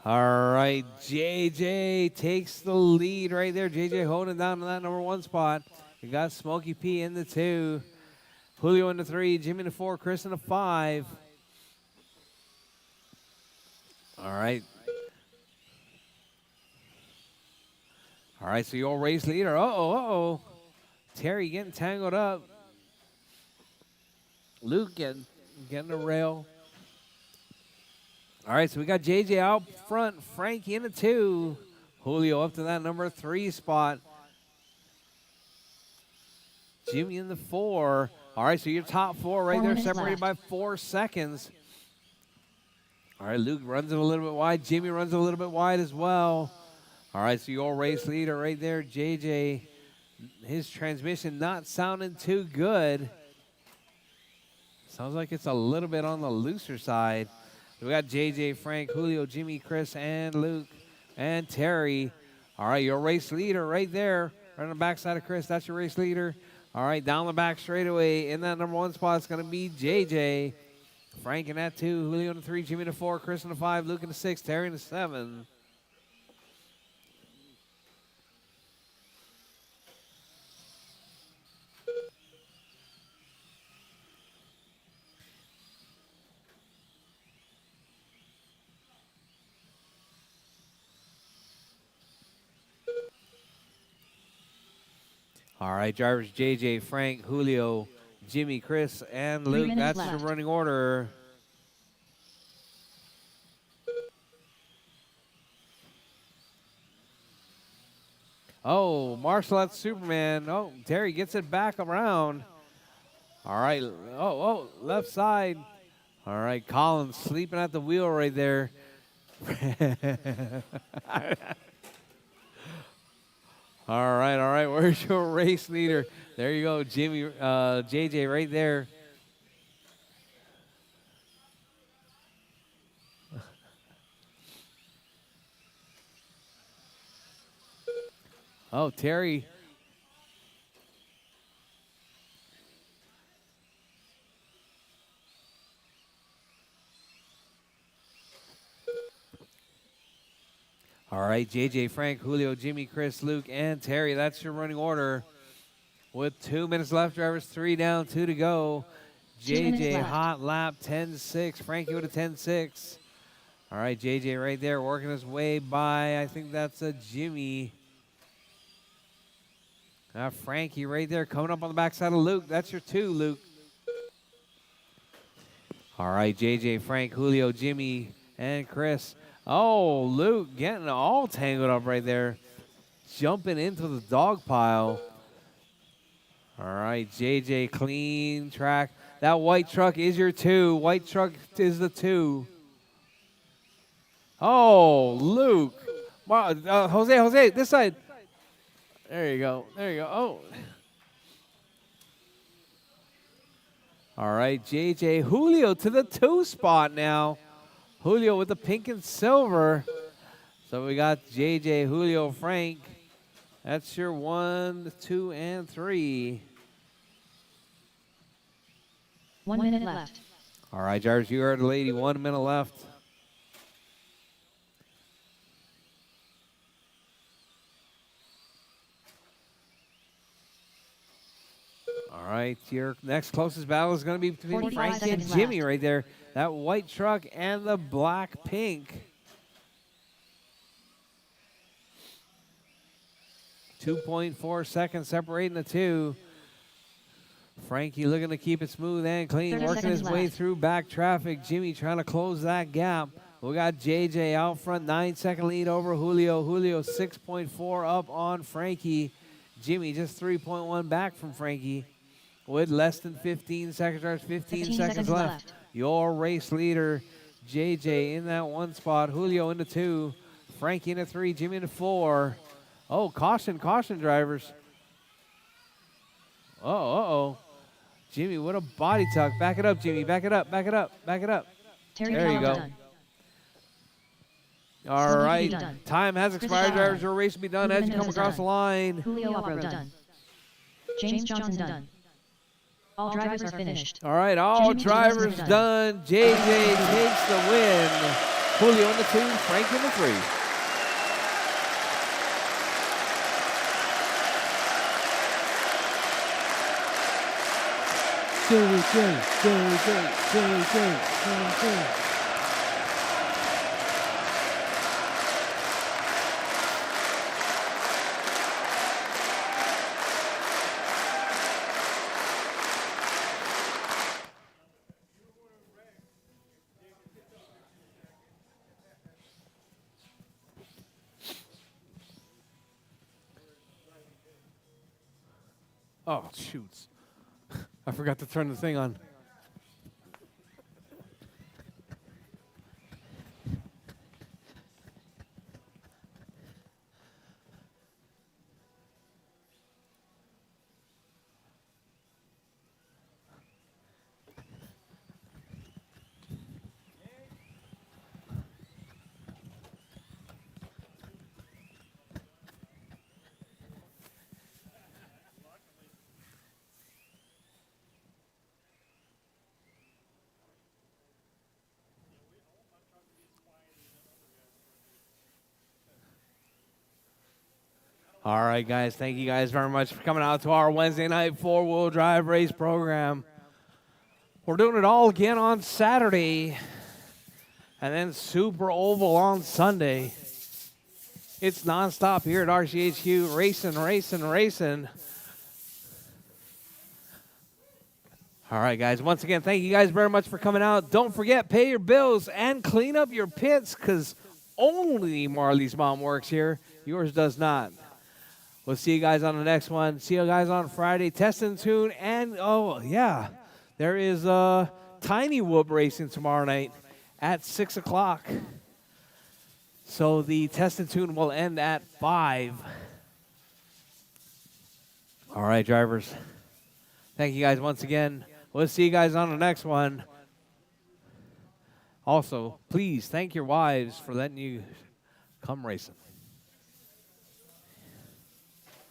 All right, JJ takes the lead right there. JJ holding down on that number 1 spot. We got Smokey P in the 2. Julio in the 3, Jimmy in the 4, Chris in the 5. All right. All right, so your race leader. Uh-oh. Terry getting tangled up. Luke getting the rail. All right, so we got JJ out front, Frankie in the 2. Julio up to that number 3 spot. Jimmy in the 4. All right, so your top 4 right there, separated by 4 seconds. All right, Luke runs it a little bit wide. Jimmy runs it a little bit wide as well. All right, so your race leader right there, JJ. His transmission not sounding too good. Sounds like it's a little bit on the looser side. We got JJ, Frank, Julio, Jimmy, Chris, and Luke, and Terry. All right, your race leader right there, right on the backside of Chris. That's your race leader. All right, down the back straightaway in that number 1 spot is going to be JJ. Frank in that 2, Julio in the 3, Jimmy in the 4, Chris in the 5, Luke in the 6, Terry in the 7. All right, drivers JJ, Frank, Julio, Jimmy, Chris, and Luke. That's your running order. Oh, Marshall at Superman. Oh, Terry gets it back around. All right. Oh, left side. All right, Collins sleeping at the wheel right there. All right. Where's your race leader? There you go, Jimmy, JJ right there. Oh, Terry All right, JJ, Frank, Julio, Jimmy, Chris, Luke, and Terry. That's your running order. With 2 minutes left, drivers, 3 down, 2 to go. 2 minutes JJ, left. hot lap, 10-6. Frankie with a 10-6. All right, JJ right there working his way by, I think that's a Jimmy. Frankie right there coming up on the backside of Luke. That's your 2, Luke. All right, JJ, Frank, Julio, Jimmy, and Chris. Oh, Luke getting all tangled up right there. Jumping into the dog pile. All right, JJ, clean track. That white truck is your 2. White truck is the 2. Oh, Luke. Jose, this side. There you go. There you go. Oh. All right, JJ. Julio to the 2 spot now. Julio with the pink and silver. So we got JJ, Julio, Frank. That's your 1, 2, and 3. 1 minute left. All right, drivers, you heard the lady. 1 minute left. All right, your next closest battle is going to be between 45 Frankie and seconds Jimmy left. right there. That white truck and the black pink. 2.4 seconds separating the 2. Frankie looking to keep it smooth and clean, 30 working his seconds way left. through back traffic. Jimmy trying to close that gap. We got JJ out front, 9-second lead over Julio. Julio 6.4 up on Frankie. Jimmy just 3.1 back from Frankie with less than 15 seconds. There's 15 seconds left. Your race leader, JJ in that 1 spot. Julio into 2. Frankie into 3. Jimmy into 4. Oh, caution, drivers. Uh-oh. Jimmy, what a body tuck. Back it up, Jimmy. Back it up. Terry There you Collins go. done. All Slippy right. done. Time has expired, Shot drivers. done. Your race will be done Ruben as you come Mendoza across the done. line. Julio Opro done. James Johnson done. All drivers are finished. All right, all Jimmy drivers Johnson done. JJ takes the win. Julio in the 2, Frank in the 3. JJ. Oh, shoots. I forgot to turn the thing on. All right, guys. Thank you guys very much for coming out to our Wednesday night 4-wheel drive race program. We're doing it all again on Saturday and then Super Oval on Sunday. It's nonstop here at Rchq racing. All right, guys. Once again, thank you guys very much for coming out. Don't forget, pay your bills and clean up your pits because only Marley's mom works here. Yours does not. We'll see you guys on the next one. See you guys on Friday. Test and tune. And, oh, yeah, there is Tiny Whoop Racing tomorrow night at 6 o'clock. So the test and tune will end at 5. All right, drivers. Thank you guys once again. We'll see you guys on the next one. Also, please thank your wives for letting you come racing.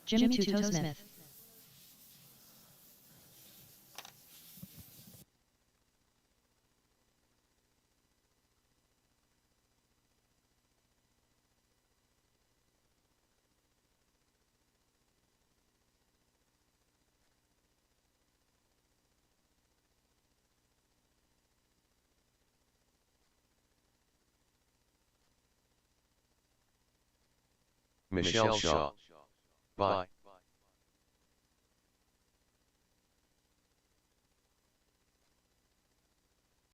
Jimmy Tuto Smith. Michelle Shaw. Bye.